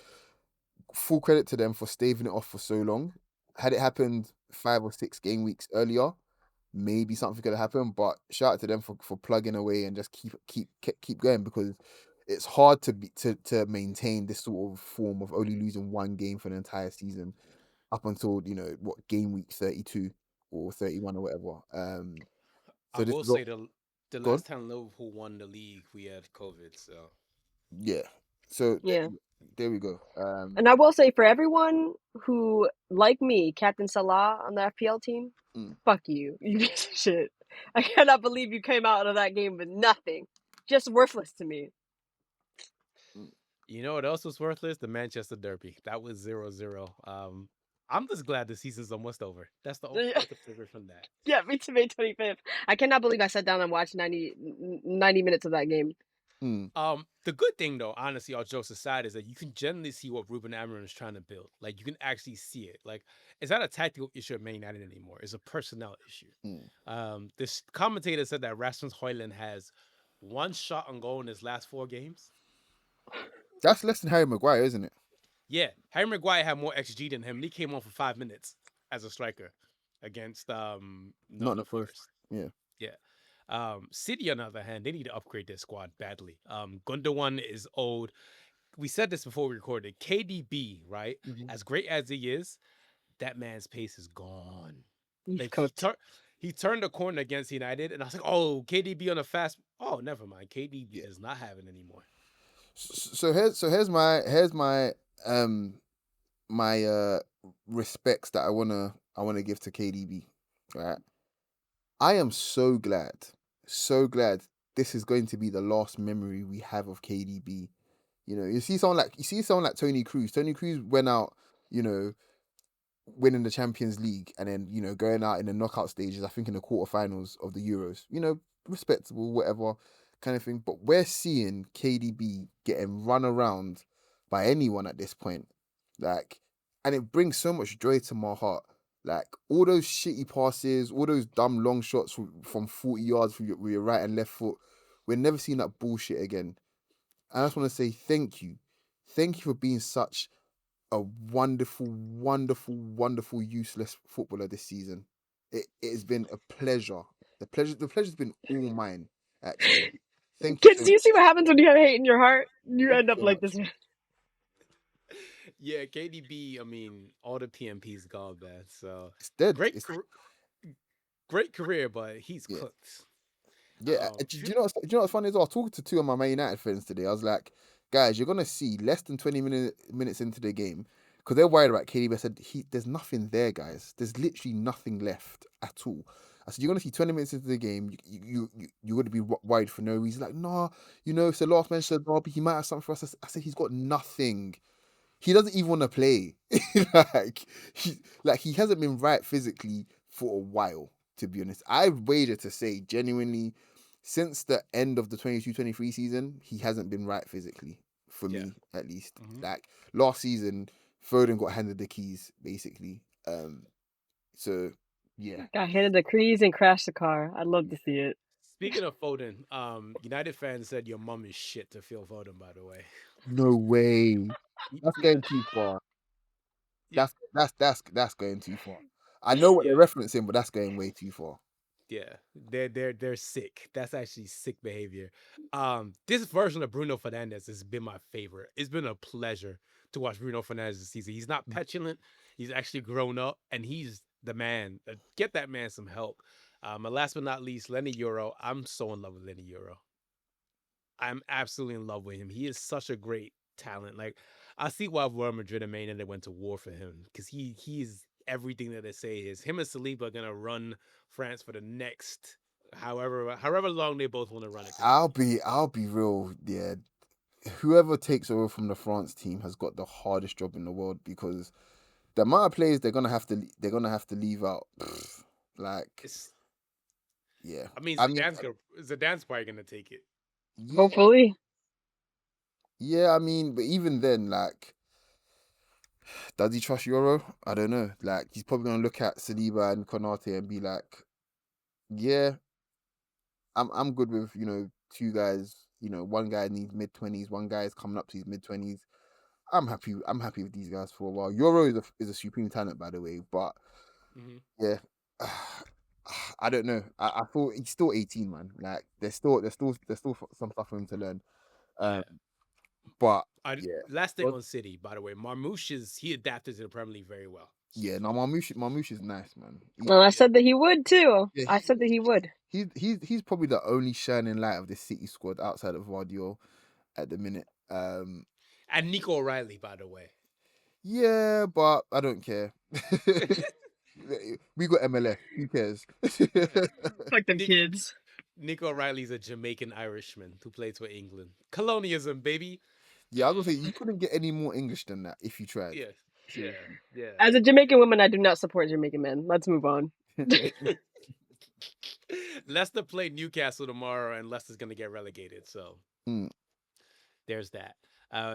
full credit to them for staving it off for so long. Had it happened 5 or 6 game weeks earlier, maybe something could have happened. But shout out to them for plugging away and just keep going, because it's hard to maintain this sort of form of only losing one game for an entire season up until what, game week 32 or 31 or whatever. I So this will result, say the gone. last time Liverpool won the league, we had COVID. So Yeah. So Yeah. there we go. And I will say, for everyone who, like me, Captain Salah on the FPL team, mm, fuck you. You piece of shit. I cannot believe you came out of that game with nothing. Just worthless to me. mm. you know what else was worthless? The Manchester Derby. That was 0-0. I'm just glad the season's almost over. That's the only thing I can take away from that. Yeah, me too, May 25th. I cannot believe I sat down and watched 90 minutes of that game. Mm. The good thing though, honestly, all jokes aside, is that you can generally see what Ruben Amorim is trying to build. Like you can actually see it. Like it's not a tactical issue at Man United anymore. It's a personnel issue. Mm. This commentator said that Rasmus Højlund has one shot on goal in his last 4 games. That's less than Harry Maguire, isn't it? Yeah, Harry Maguire had more XG than him, and he came on for 5 minutes as a striker against Not in Nottingham the first. Forest. Yeah. Yeah. City, on the other hand, they need to upgrade their squad badly. Gundogan is old. We said this before we recorded. KDB, right? Hmm. As great as he is, that man's pace is gone. He's Like cooked. he turned the corner against United, and I was like, oh, KDB on a fast. Oh, never mind. KDB Yeah. does not have it anymore. So here's my um my respects that I wanna give to KDB. Right. I am so glad this is going to be the last memory we have of KDB. You see someone like Tony Cruz. Tony Cruz went out, you know, winning the Champions League, and then going out in the knockout stages. I think in the quarterfinals of the Euros. Respectable, whatever kind of thing. But we're seeing KDB getting run around by anyone at this point, like, and it brings so much joy to my heart. Like all those shitty passes, all those dumb long shots from 40 yards with your right and left foot. We're never seeing that bullshit again. I just want to say thank you for being such a wonderful, wonderful, wonderful, useless footballer this season. It has been a pleasure. The pleasure's been all mine, actually. Thank you Kids, so do you see what happens when you have hate in your heart? You thank end you up so like much. this. Yeah, KDB. I mean, all the PMP's gone, man. So It's dead. great, It's great career, but he's yeah. cooked. Yeah. Do you know what's funny as well? I was talking to two of my Man United friends today. I was like, guys, you're gonna see less than 20 minutes into the game, because they're worried about KDB. I said, there's nothing there, guys. There's literally nothing left at all. I said, you're gonna see 20 minutes into the game, you're gonna be worried for no reason. Like, nah, it's the last man to the derby. He might have something for us. I said, he's got nothing. He doesn't even want to play. like he hasn't been right physically for a while, to be honest. I wager to say genuinely, since the end of the 22-23 season, he hasn't been right physically, for Yeah. me at least. Hmm. Like last season, Foden got handed the keys basically. So yeah. Got handed the keys and crashed the car. I'd love to see it. Speaking of Foden, United fans said your mom is shit to feel Foden. By the way, No way. That's yeah, going too far. yeah, That's going too far. I know what they're yeah, referencing, but that's going way too far. yeah. They're sick. That's actually sick behavior. This version of Bruno Fernandes has been my favorite. It's been a pleasure to watch Bruno Fernandes this season. He's not petulant. He's actually grown up, and he's the man. Get that man some help. And last but not least, Lenny Euro. I'm so in love with Lenny Euro. I'm absolutely in love with him. He is such a great talent. Like, I see why Real Madrid and Man United went to war for him, because he's everything that they say is. Him and Saliba are gonna run France for the next however long they both want to run it. I'll be real. Yeah, whoever takes over from the France team has got the hardest job in the world, because the amount of players they're gonna have to leave out. Like, It's, yeah, I mean, I mean, Zidane's probably gonna take it. yeah, Hopefully. yeah. I mean, but even then, like, does he trust Euro? I don't know. Like, he's probably gonna look at Saliba and Konate and be like, yeah, I'm good with two guys. One guy needs mid-20s, one guy is coming up to his mid-20s. I'm happy with these guys for a while. Euro is a supreme talent, by the way, but Mm-hmm. yeah, I don't know. I thought he's still 18, man. Like, there's still some stuff for him to learn. Yeah. But yeah, Last thing but on City, by the way, Marmouche he adapted to the Premier League very well. yeah, no, Marmouche is nice, man. Well, I said that he would too. Yeah, I said that he would. He's probably the only shining light of the City squad outside of Guardiola at the minute. And Nico O'Reilly, by the way. Yeah, but I don't care. We got MLS. Who cares? Fuck them kids. Nico O'Reilly's a Jamaican Irishman who plays for England. Colonialism, baby. Yeah, I was gonna say you couldn't get any more English than that if you tried. Yeah. As a Jamaican woman, I do not support Jamaican men. Let's move on. Leicester play Newcastle tomorrow, and Leicester's gonna get relegated. So there's that.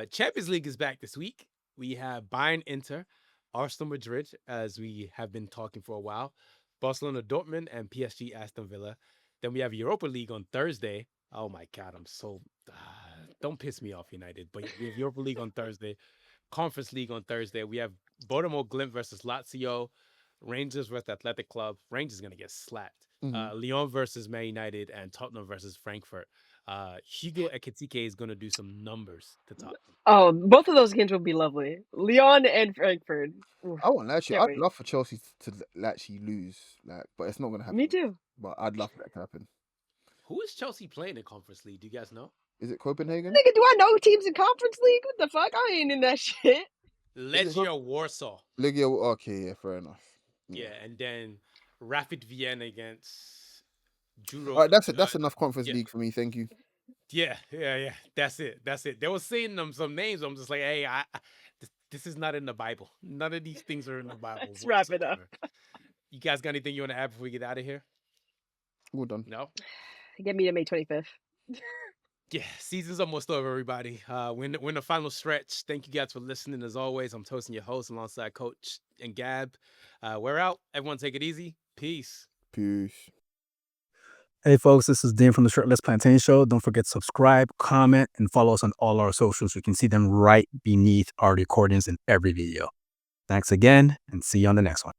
Champions League is back this week. We have Bayern Inter, Arsenal Madrid, as we have been talking for a while, Barcelona Dortmund, and PSG Aston Villa. Then we have Europa League on Thursday. Oh my God, I'm so don't piss me off, United. But we have Europa League on Thursday, Conference League on Thursday. We have Bournemouth Glint versus Lazio, Rangers versus Athletic Club. Rangers gonna get slapped. Lyon versus Man United, and Tottenham versus Frankfurt. Hugo Ekitike is gonna do some numbers to Tottenham. Oh, both of those games will be lovely. Lyon and Frankfurt. I won't actually. Can't I'd wait. love for Chelsea to actually lose, like, but it's not gonna happen. Me too. But I'd love that to happen. Who is Chelsea playing in Conference League? Do you guys know? Is it Copenhagen? Nigga, do I know teams in Conference League? What the fuck? I ain't in that shit. Legia Warsaw. Legia. Okay, yeah, fair enough. Yeah, and then Rapid Vienna against Judo. All right, that's enough Conference League for me. Thank you. Yeah. That's it. They were saying them some names. I'm just like, hey, this is not in the Bible. None of these things are in the Bible. Let's wrap it up. You guys got anything you want to add before we get out of here? All done. No. Get me to May 25th. Yeah, season's almost over, everybody. We're in the final stretch. Thank you guys for listening. As always, I'm Tosin, your host, alongside Coach and Gab. We're out. Everyone take it easy. Peace. Hey folks, this is Dean from the Shirtless Plantain Show. Don't forget to subscribe, comment, and follow us on all our socials. You can see them right beneath our recordings in every video. Thanks again, and see you on the next one.